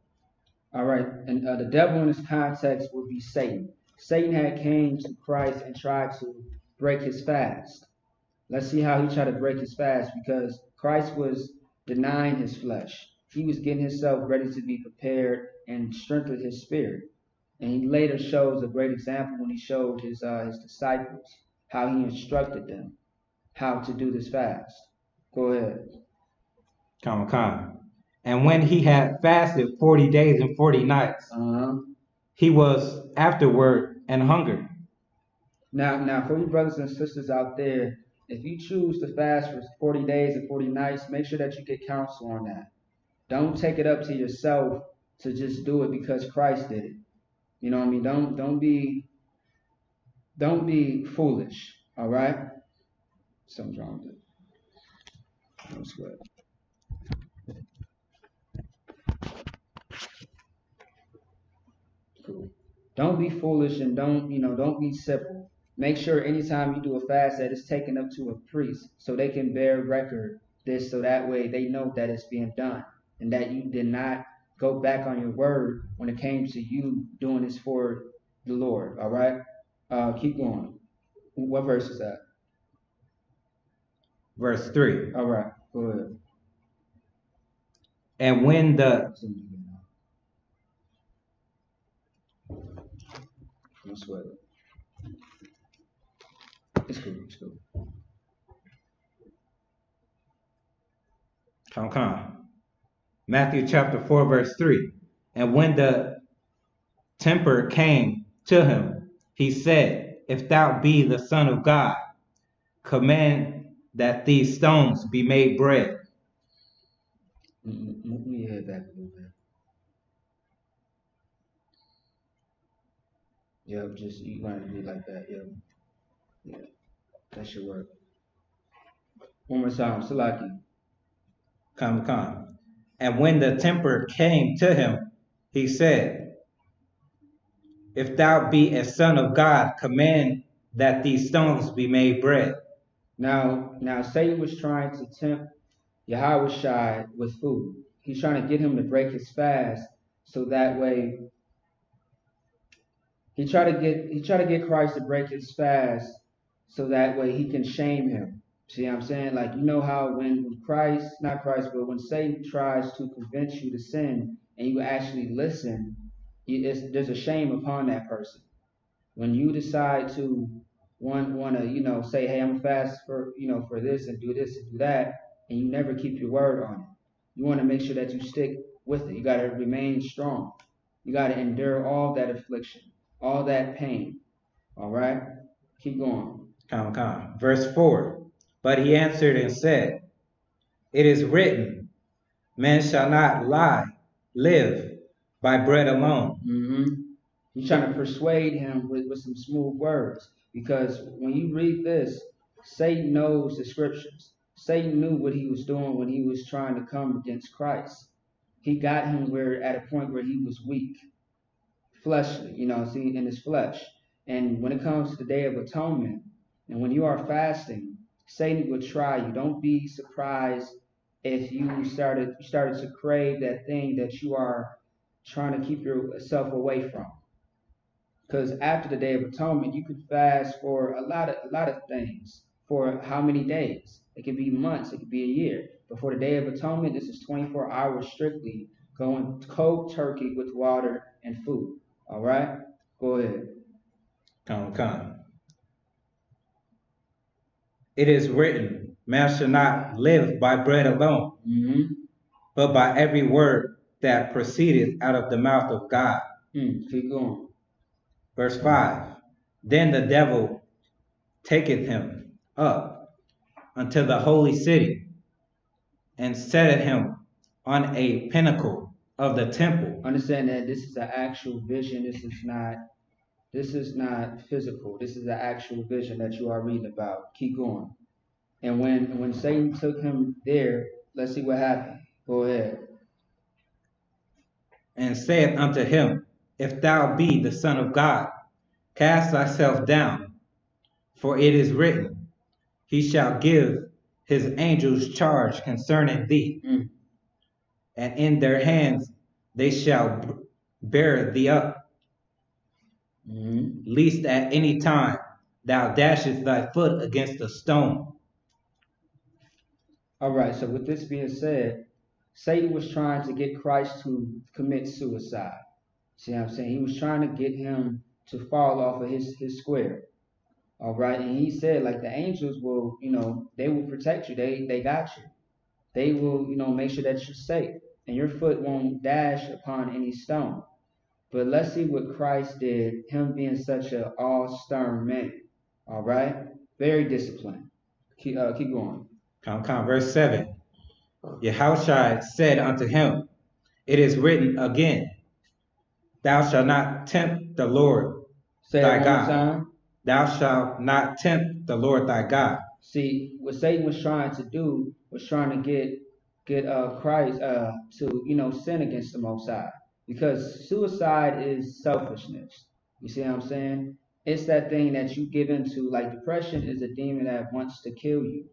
All right, and the devil in this context would be Satan. Satan had came to Christ and tried to break his fast. Let's see how he tried to break his fast, because Christ was denying his flesh. He was getting himself ready to be prepared and strengthen his spirit. And he later shows a great example when he showed his disciples how he instructed them how to do this fast. Go ahead. And when he had fasted 40 days and 40 nights, he was afterward and hungered. Now, for you brothers and sisters out there, if you choose to fast for 40 days and 40 nights, make sure that you get counsel on that. Don't take it up to yourself to just do it because Christ did it. You know what I mean? Don't be foolish. All right? Something's wrong with it. No sweat. Cool. Don't be foolish and don't be simple. Make sure anytime you do a fast that it's taken up to a priest so they can bear record this so that way they know that it's being done and that you did not go back on your word when it came to you doing this for the Lord. All right? Keep going. What verse is that? Verse 3. All right. Go ahead. And when the No sweat. It's cool. It's cool. Come. Matthew chapter 4, verse 3. And when the temper came to him, he said, If thou be the Son of God, command that these stones be made bread. Move your head back a little bit. Yep, just you want it to be like that. Yep. Yeah, that should work. One more time, Salaki. Come. And when the temper came to him, he said, If thou be a Son of God, command that these stones be made bread. Now Satan was trying to tempt Yahweh with food. He's trying to get him to break his fast, so that way he tried to get Christ to break his fast, so that way he can shame him. See what I'm saying? Like, you know how when not Christ, but when Satan tries to convince you to sin and you actually listen, there's a shame upon that person. When you decide to want to, say, hey, I'm gonna fast for this and do that, and you never keep your word on it. You want to make sure that you stick with it. You got to remain strong. You got to endure all that affliction, all that pain. All right? Keep going. Come. Verse 4. But he answered and said, It is written, man shall not live by bread alone. Mm-hmm. You're trying to persuade him with some smooth words. Because when you read this, Satan knows the scriptures. Satan knew what he was doing when he was trying to come against Christ. He got him at a point where he was weak, fleshly, in his flesh. And when it comes to the Day of Atonement, and when you are fasting, Satan will try you. Don't be surprised if you started to crave that thing that you are trying to keep yourself away from. Because after the Day of Atonement, you could fast for a lot of things. For how many days? It could be months. It could be a year. But for the Day of Atonement, this is 24 hours strictly, going cold turkey with water and food. All right? Go ahead. Come. It is written, man shall not live by bread alone, but by every word that proceedeth out of the mouth of God. Keep going. Verse 5. Then the devil taketh him up unto the holy city, and setteth him on a pinnacle of the temple. Understand that this is an actual vision. This is not physical. This is an actual vision that you are reading about. Keep going. And when Satan took him there, let's see what happened. Go ahead. And saith unto him, If thou be the Son of God, cast thyself down, for it is written, He shall give his angels charge concerning thee, and in their hands they shall bear thee up, lest at any time thou dashest thy foot against a stone. All right, so with this being said, Satan was trying to get Christ to commit suicide. See what I'm saying? He was trying to get him to fall off of his square. All right, and he said, like, the angels will, they will protect you. They got you. They will, make sure that you're safe, and your foot won't dash upon any stone. But let's see what Christ did, him being such an all-stern man. All right? Very disciplined. Keep going. Verse 7. Yahushua said unto him, It is written again, thou shalt not tempt the Lord Say thy it one more God. time. Thou shalt not tempt the Lord thy God. See, what Satan was trying to do was trying to get Christ to sin against the Most High, because suicide is selfishness. You see what I'm saying? It's that thing that you give into. Like depression is a demon that wants to kill you.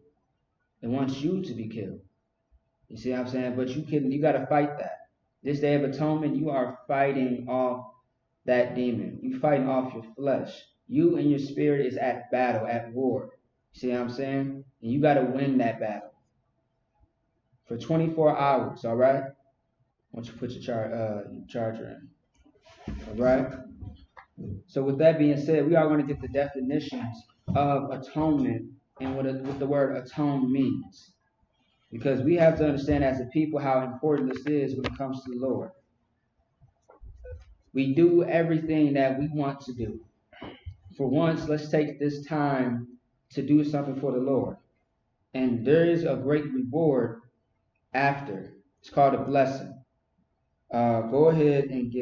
It wants you to be killed. You see what I'm saying? But you got to fight that. This Day of Atonement, you are fighting off that demon. You fighting off your flesh. You and your spirit is at battle, at war. See what I'm saying? And you got to win that battle for 24 hours, all right? Once you put your charger in, all right? So with that being said, we are going to get the definitions of atonement and what the word atone means. Because we have to understand as a people how important this is when it comes to the Lord. We do everything that we want to do. For once, let's take this time to do something for the Lord. And there is a great reward after. It's called a blessing. Go ahead and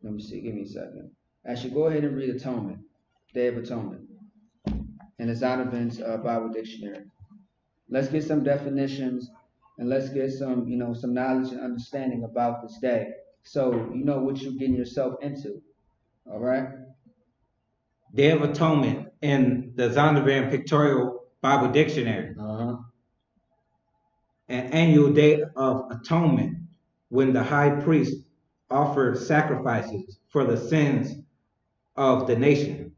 let me see, give me a second. Actually, go ahead and read Atonement, Day of Atonement, in the Zondervan's Bible Dictionary. Let's get some definitions and let's get some knowledge and understanding about this day, so you know what you're getting yourself into. All right? Day of Atonement in the Zondervan Pictorial Bible Dictionary. An annual day of atonement when the high priest offered sacrifices for the sins of the nation.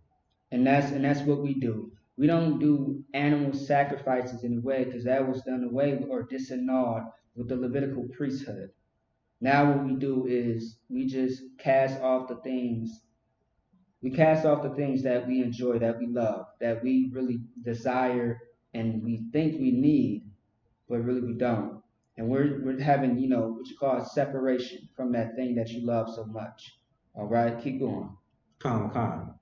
And that's what we do. We don't do animal sacrifices in a way, because that was done away with or disannulled with the Levitical priesthood. Now what we do is we just cast off the things. We cast off the things that we enjoy, that we love, that we really desire, and we think we need, but really we don't. And we're having, what you call a separation from that thing that you love so much. All right, keep going. Come.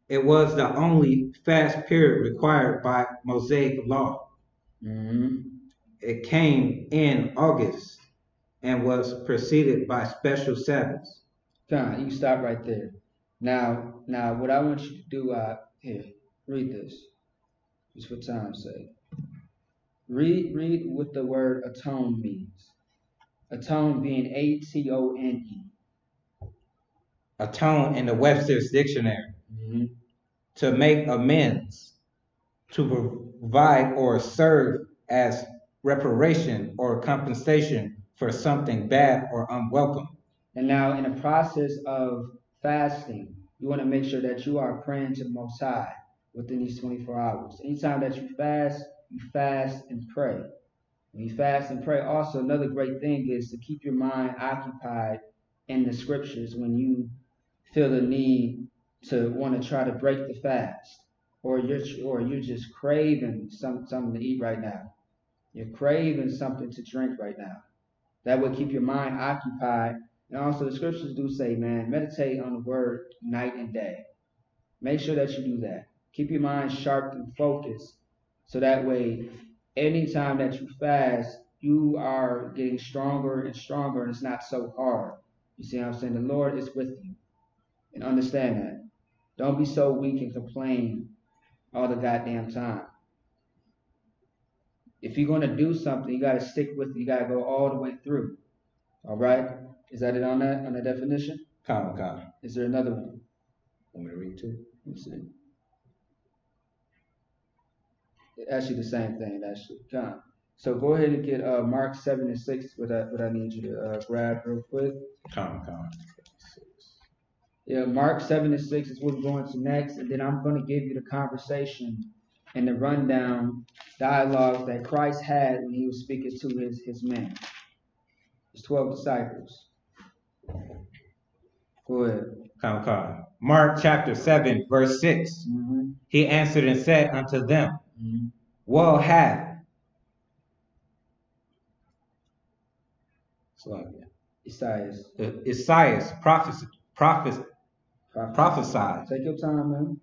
It was the only fast period required by Mosaic law. It came in August and was preceded by special Sabbaths. Come, you stop right there. Now, what I want you to do, here, read this, just for time's sake. Read what the word atone means. Atone being A-T-O-N-E. Atone in the Webster's Dictionary. To make amends, to provide or serve as reparation or compensation for something bad or unwelcome. And now in the process of fasting, you want to make sure that you are praying to the Most High within these 24 hours. Anytime that you fast and pray. When you fast and pray, also another great thing is to keep your mind occupied in the scriptures when you feel the need to want to try to break the fast, or you're just craving something to eat right now. You're craving something to drink right now. That would keep your mind occupied. And also the scriptures do say, man, meditate on the word night and day. Make sure that you do that. Keep your mind sharp and focused, so that way, anytime that you fast, you are getting stronger and stronger, and it's not so hard. You see what I'm saying? The Lord is with you. And understand that. Don't be so weak and complain all the goddamn time. If you're going to do something, you got to stick with it. You got to go all the way through. All right? Is that it on the definition? Come. Is there another one? Want me to read too? Let me see. Actually, the same thing. Actually, come. So go ahead and get Mark 7 and 6. What I need you to grab real quick. Come. Yeah, Mark 7 and 6 is what we're going to next, and then I'm going to give you the conversation and the rundown dialogue that Christ had when he was speaking to his men, his 12 disciples. Go ahead. Come. Mark chapter 7, verse 6. He answered and said unto them, Well hath Isaiah prophesied. Take your time, man.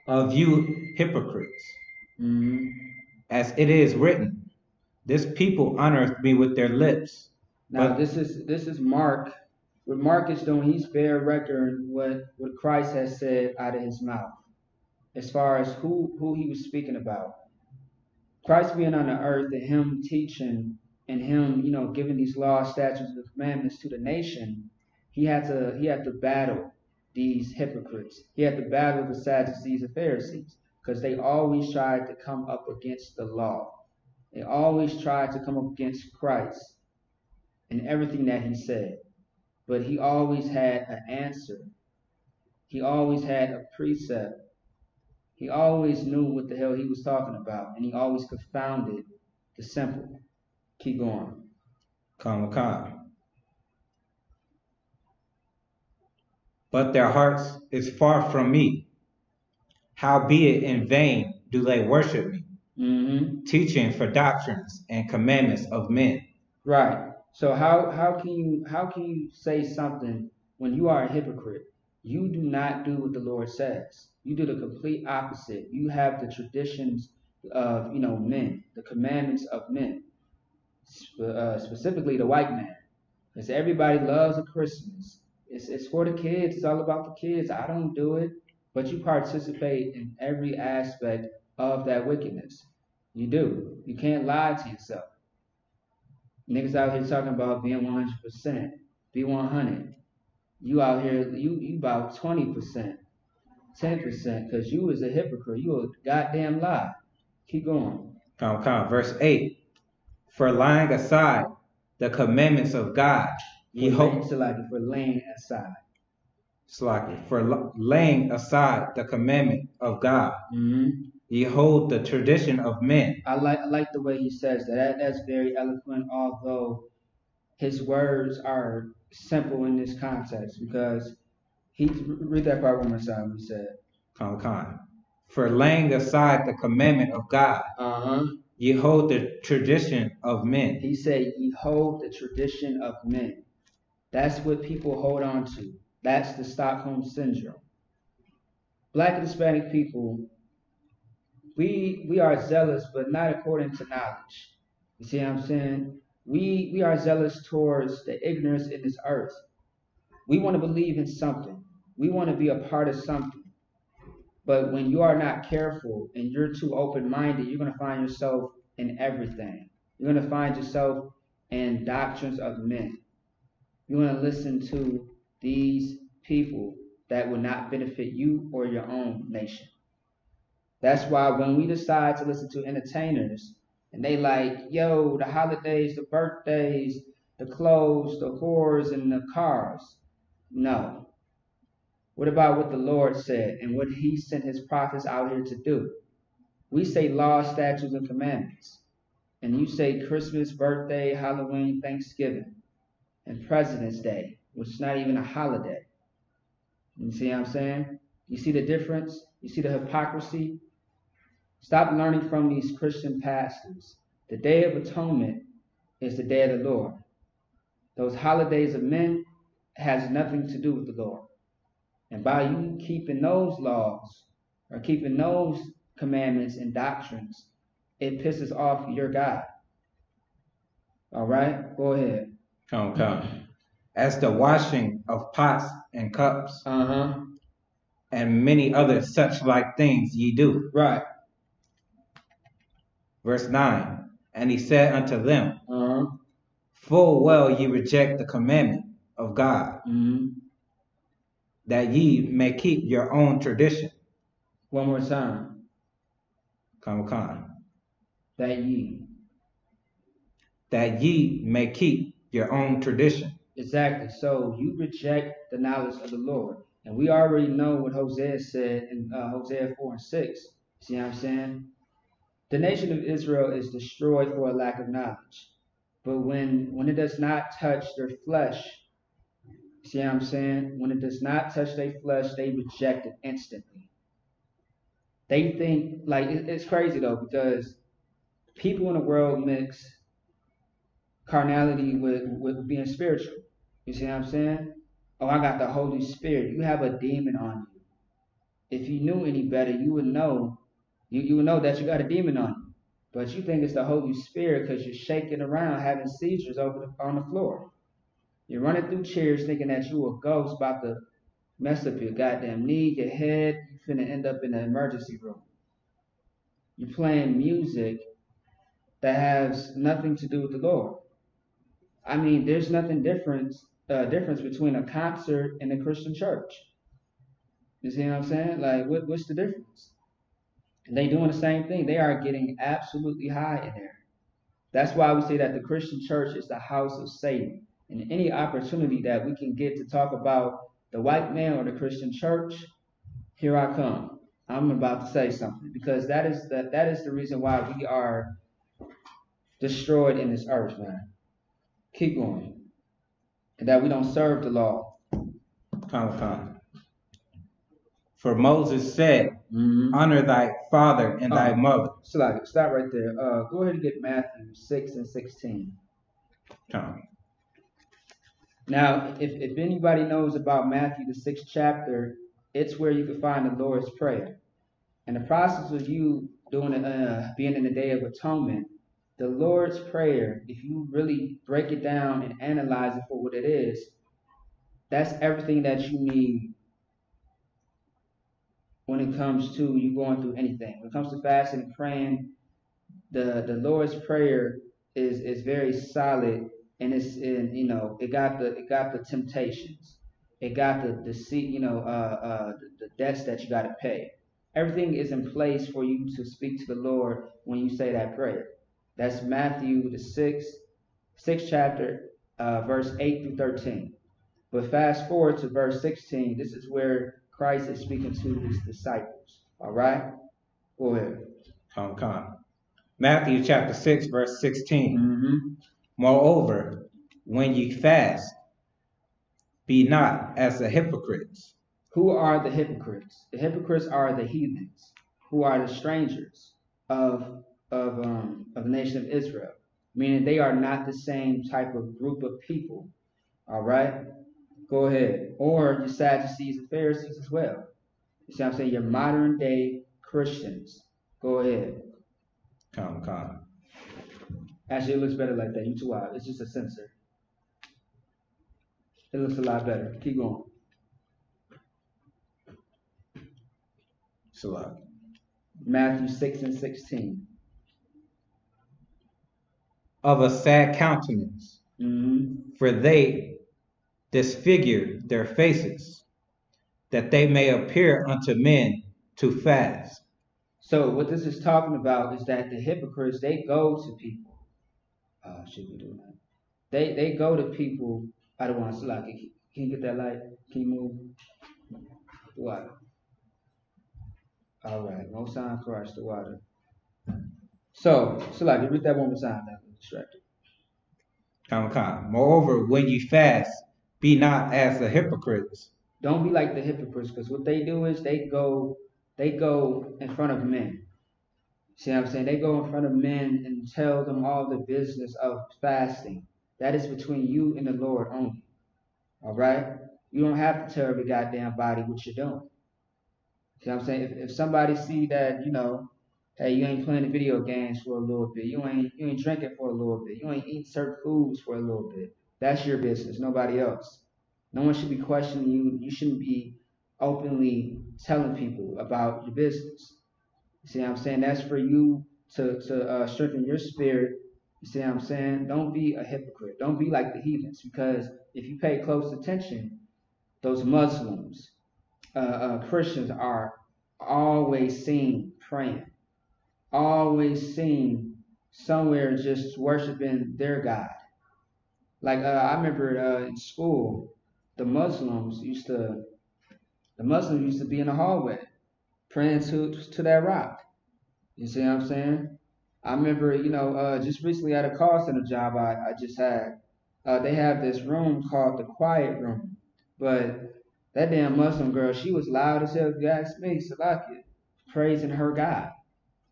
Of you hypocrites, as it is written, this people honoreth me with their lips, Now But this is Mark. What Mark is doing, he's bear record what Christ has said out of his mouth, as far as who he was speaking about. Christ being on the earth and him teaching and him, giving these laws, statutes, and commandments to the nation, he had to battle these hypocrites. He had to battle the Sadducees and Pharisees because they always tried to come up against the law. They always tried to come up against Christ and everything that he said. But he always had an answer. He always had a precept. He always knew what the hell he was talking about, and he always confounded the simple. Keep going. Come. But their hearts is far from me. Howbeit in vain do they worship me, teaching for doctrines and commandments of men. Right. So how can you say something when you are a hypocrite? You do not do what the Lord says. You do the complete opposite. You have the traditions of men, the commandments of men, specifically the white man, because everybody loves a Christmas. It's for the kids. It's all about the kids. I don't do it, but you participate in every aspect of that wickedness. You do. You can't lie to yourself. Niggas out here talking about being 100%, be 100. You out here, you about 20%, 10%, because you is a hypocrite. You a goddamn lie. Keep going. Come. Verse 8. For laying aside the commandments of God, ye hold. For laying aside. For laying aside the commandment of God, ye hold the tradition of men. I like the way he says that. That's very eloquent, although his words are simple in this context, because read that part one more time. He said, Come. For laying aside the commandment of God, ye hold the tradition of men. He said, ye hold the tradition of men. That's what people hold on to. That's the Stockholm Syndrome. Black and Hispanic people, we are zealous, but not according to knowledge. You see what I'm saying? We are zealous towards the ignorance in this earth. We want to believe in something. We want to be a part of something. But when you are not careful and you're too open-minded, you're going to find yourself in everything. You're going to find yourself in doctrines of men. You're going to listen to these people that will not benefit you or your own nation. That's why when we decide to listen to entertainers and they like, yo, the holidays, the birthdays, the clothes, the whores, and the cars. No. What about what the Lord said and what he sent his prophets out here to do? We say law, statutes, and commandments. And you say Christmas, birthday, Halloween, Thanksgiving, and President's Day, which is not even a holiday. You see what I'm saying? You see the difference? You see the hypocrisy? Stop learning from these Christian pastors. The Day of Atonement is the day of the Lord. Those holidays of men has nothing to do with the Lord. And by you keeping those laws or keeping those commandments and doctrines, it pisses off your God. All right? Go ahead. Come. As the washing of pots and cups, and many other such like things ye do. Right. Verse 9. And he said unto them, full well ye reject the commandment of God, that ye may keep your own tradition. One more time. Come. That ye may keep your own tradition. Exactly. So you reject the knowledge of the Lord. And we already know what Hosea said in Hosea 4 and 6. See what I'm saying? The nation of Israel is destroyed for a lack of knowledge. But when it does not touch their flesh, see what I'm saying? When it does not touch their flesh, they reject it instantly. They think, like, it's crazy though, because people in the world mix carnality with being spiritual. You see what I'm saying? Oh, I got the Holy Spirit. You have a demon on you. If you knew any better, you would know. You would know that you got a demon on you. But you think it's the Holy Spirit because you're shaking around, having seizures on the floor. You're running through chairs thinking that you a ghost about to mess up your goddamn knee, your head. You finna end up in the emergency room. You're playing music that has nothing to do with the Lord. I mean, there's nothing difference between a concert and a Christian church. You see what I'm saying? Like, what's the difference? They doing the same thing. They are getting absolutely high in there. That's why we say that the Christian church is the house of Satan. And any opportunity that we can get to talk about the white man or the Christian church, here I come. I'm about to say something because that is the reason why we are destroyed in this earth, man. Keep going. And that we don't serve the law. Come. For Moses said, honor thy father and thy mother. Stop right there. Go ahead and get Matthew 6 and 16. Come. Now, if anybody knows about Matthew, the 6th chapter, it's where you can find the Lord's Prayer. And the process of you doing it, being in the Day of Atonement, the Lord's Prayer, if you really break it down and analyze it for what it is, that's everything that you need when it comes to you going through anything. When it comes to fasting and praying, the Lord's Prayer is very solid, and it got the temptations, it got the deceit, the debts that you got to pay. Everything is in place for you to speak to the Lord when you say that prayer. That's Matthew the 6th chapter, verse 8 through 13. But fast forward to verse 16. This is where Christ is speaking to his disciples. All right? Go ahead. Come. Matthew chapter 6, verse 16. Moreover, when ye fast, be not as the hypocrites. Who are the hypocrites? The hypocrites are the heathens, who are the strangers of the nation of Israel, meaning they are not the same type of group of people. All right? Go ahead. Or your Sadducees and Pharisees as well. You see what I'm saying? Your modern day Christians. Go ahead. Come. Actually, it looks better like that. You too wild. It's just a censor. It looks a lot better. Keep going. Salah. Matthew 6 and 16. Of a sad countenance, for they disfigure their faces, that they may appear unto men to fast. So what this is talking about is that the hypocrites, they go to people. Should we do that? They go to people. I don't want to slack. Can you get that light? Can you move? The water. All right. No sign of Christ, the water. So, Slack, read that one more time. I'm distracted. Come. Moreover, when you fast, be not as the hypocrites. Don't be like the hypocrites, because what they do is they go in front of men. See what I'm saying? They go in front of men and tell them all the business of fasting. That is between you and the Lord only. All right? You don't have to tell every goddamn body what you're doing. See what I'm saying? If somebody see that, hey, you ain't playing the video games for a little bit, you ain't drinking for a little bit, you ain't eating certain foods for a little bit, that's your business, nobody else. No one should be questioning you. You shouldn't be openly telling people about your business. You see what I'm saying? That's for you to strengthen your spirit. You see what I'm saying? Don't be a hypocrite. Don't be like the heathens, because if you pay close attention, those Muslims, Christians are always seen praying, always seen somewhere just worshiping their God. Like I remember in school, the Muslims used to be in the hallway praying to that rock. You see what I'm saying? I remember, just recently at a call center job I just had, they have this room called the quiet room, but that damn Muslim girl, she was loud as hell, if you ask me, Salakia, praising her God,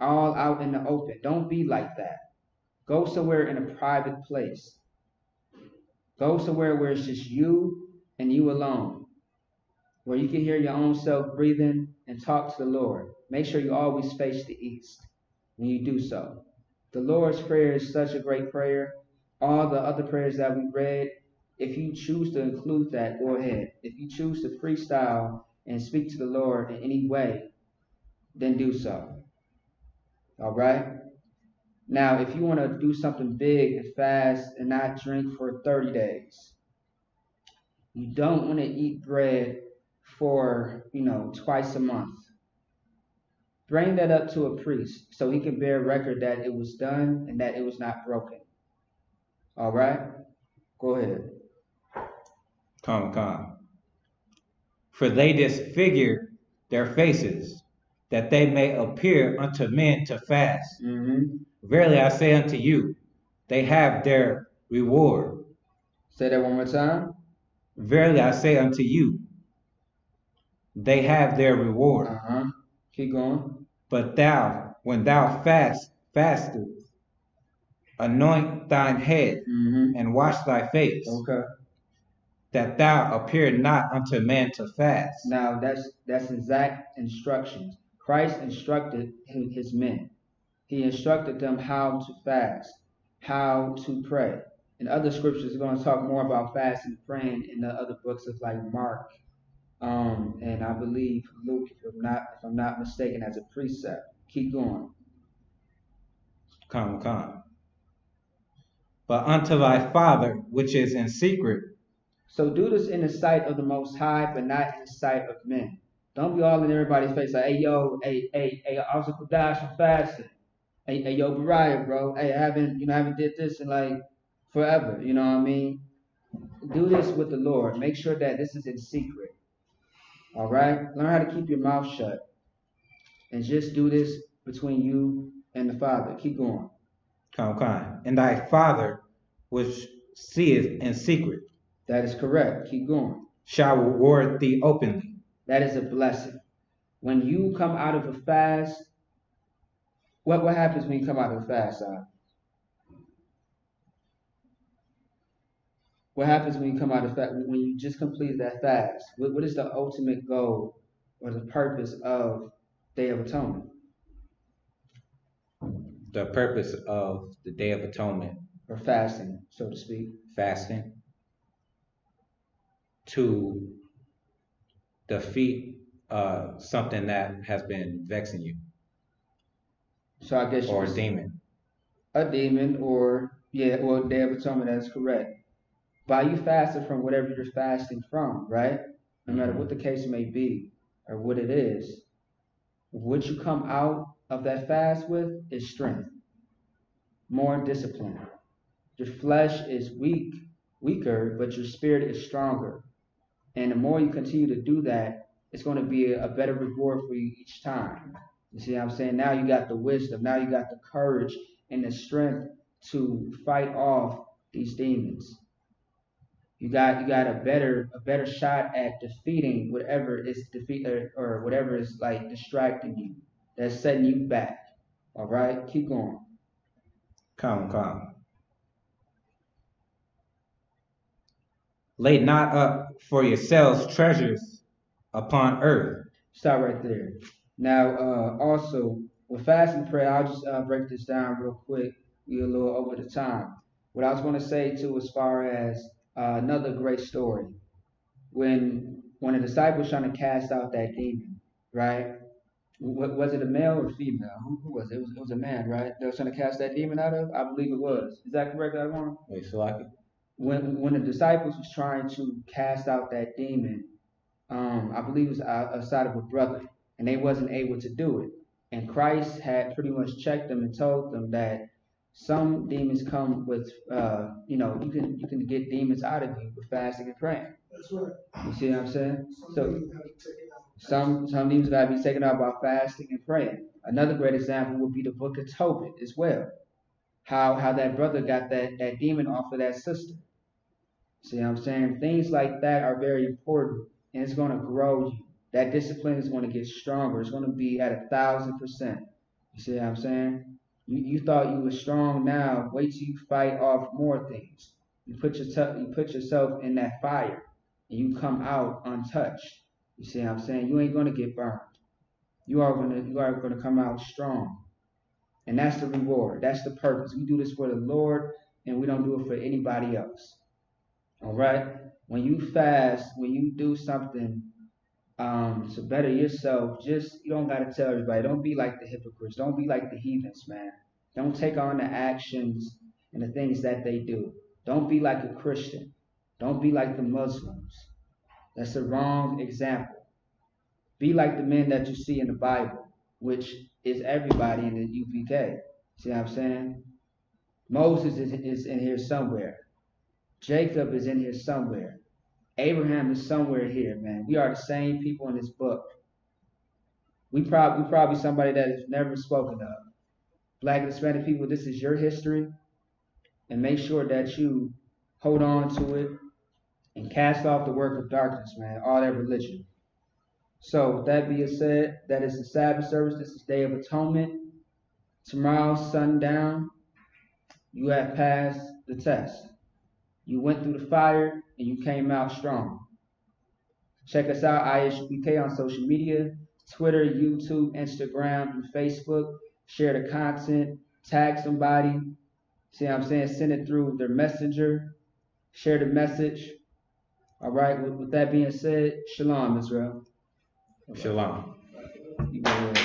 all out in the open. Don't be like that. Go somewhere in a private place. Go somewhere where it's just you and you alone, where you can hear your own self breathing and talk to the Lord. Make sure you always face the east when you do so. The Lord's Prayer is such a great prayer. All the other prayers that we read, if you choose to include that, go ahead. If you choose to freestyle and speak to the Lord in any way, then do so. All right? Now, if you want to do something big and fast and not drink for 30 days, you don't want to eat bread for, twice a month. Bring that up to a priest so he can bear record that it was done and that it was not broken. All right? Go ahead. Come. For they disfigure their faces, that they may appear unto men to fast. Verily I say unto you, they have their reward. Say that one more time. Verily I say unto you, they have their reward. Keep going. But thou, when thou fastest, anoint thine head and wash thy face. Okay. That thou appear not unto man to fast. Now that's exact instructions. Christ instructed his men. He instructed them how to fast, how to pray. In other scriptures, we're going to talk more about fasting and praying in the other books of like Mark, and I believe Luke, if I'm not mistaken, as a precept. Keep going. Come. But unto thy Father which is in secret. So do this in the sight of the Most High, but not in the sight of men. Don't be all in everybody's face like, hey, Isupk, I'm fasting. Hey, yo, Bariah, bro. Hey, I haven't did this in like forever. You know what I mean? Do this with the Lord. Make sure that this is in secret. All right? Learn how to keep your mouth shut. And just do this between you and the Father. Keep going. Come. And thy Father which seeth in secret. That is correct. Keep going. Shall reward thee openly. That is a blessing. When you come out of a fast, what happens when you come out of a fast, What happens when you come out of fast, when you just completed that fast? What is the ultimate goal or the purpose of Day of Atonement? The purpose of the Day of Atonement. Or fasting, so to speak. Fasting. To defeat something that has been vexing you. So I guess or a demon. A demon or Day of Atonement, that's correct. By you fasting from whatever you're fasting from, right? No matter what the case may be or what it is, what you come out of that fast with is strength, more discipline. Your flesh is weaker, but your spirit is stronger. And the more you continue to do that, it's going to be a better reward for you each time. You see what I'm saying? Now you got the wisdom. Now you got the courage and the strength to fight off these demons. You got a better shot at defeating whatever is or whatever is like distracting you, that's setting you back. All right, keep going. Come. Lay not up for yourselves treasures upon earth. Stop right there. Now, also with fasting and prayer, I'll just break this down real quick. We're a little over the time. What I was going to say too, as far as another great story, when the disciples trying to cast out that demon, right? Was it a male or female? Who was it? It was a man, right? They were trying to cast that demon out of. I believe it was. Is that correct, Ivan? Wait, so I can... When the disciples was trying to cast out that demon, I believe it was outside of a brother, and they wasn't able to do it. And Christ had pretty much checked them and told them that some demons come with, you can get demons out of you with fasting and praying. That's right. You see what I'm saying? Some demons got to be taken out by fasting and praying. Another great example would be the book of Atonement as well. How that brother got that demon off of that sister. See what I'm saying? Things like that are very important, and it's going to grow you. That discipline is going to get stronger. It's going to be at 1,000%. You see what I'm saying? You thought you were strong now. Wait till you fight off more things. You put yourself in that fire, and you come out untouched. You see what I'm saying? You ain't going to get burned. You are going to come out strong. And that's the reward. That's the purpose. We do this for the Lord, and we don't do it for anybody else. All right? When you fast, when you do something to better yourself, you don't got to tell everybody. Don't be like the hypocrites. Don't be like the heathens, man. Don't take on the actions and the things that they do. Don't be like a Christian. Don't be like the Muslims. That's the wrong example. Be like the men that you see in the Bible, which is everybody in the UPK. See what I'm saying? Moses is in here somewhere. Jacob is in here somewhere. Abraham is somewhere here, man. We are the same people in this book. We probably somebody that is never spoken of. Black and Hispanic people, this is your history. And make sure that you hold on to it and cast off the work of darkness, man, all that religion. So with that being said, that is the Sabbath service. This is Day of Atonement. Tomorrow, sundown, you have passed the test. You went through the fire and you came out strong. Check us out, Isupk, on social media, Twitter, YouTube, Instagram, and Facebook. Share the content, tag somebody. See what I'm saying? Send it through their messenger. Share the message. All right, with that being said, shalom, Israel. Shalom. You go ahead.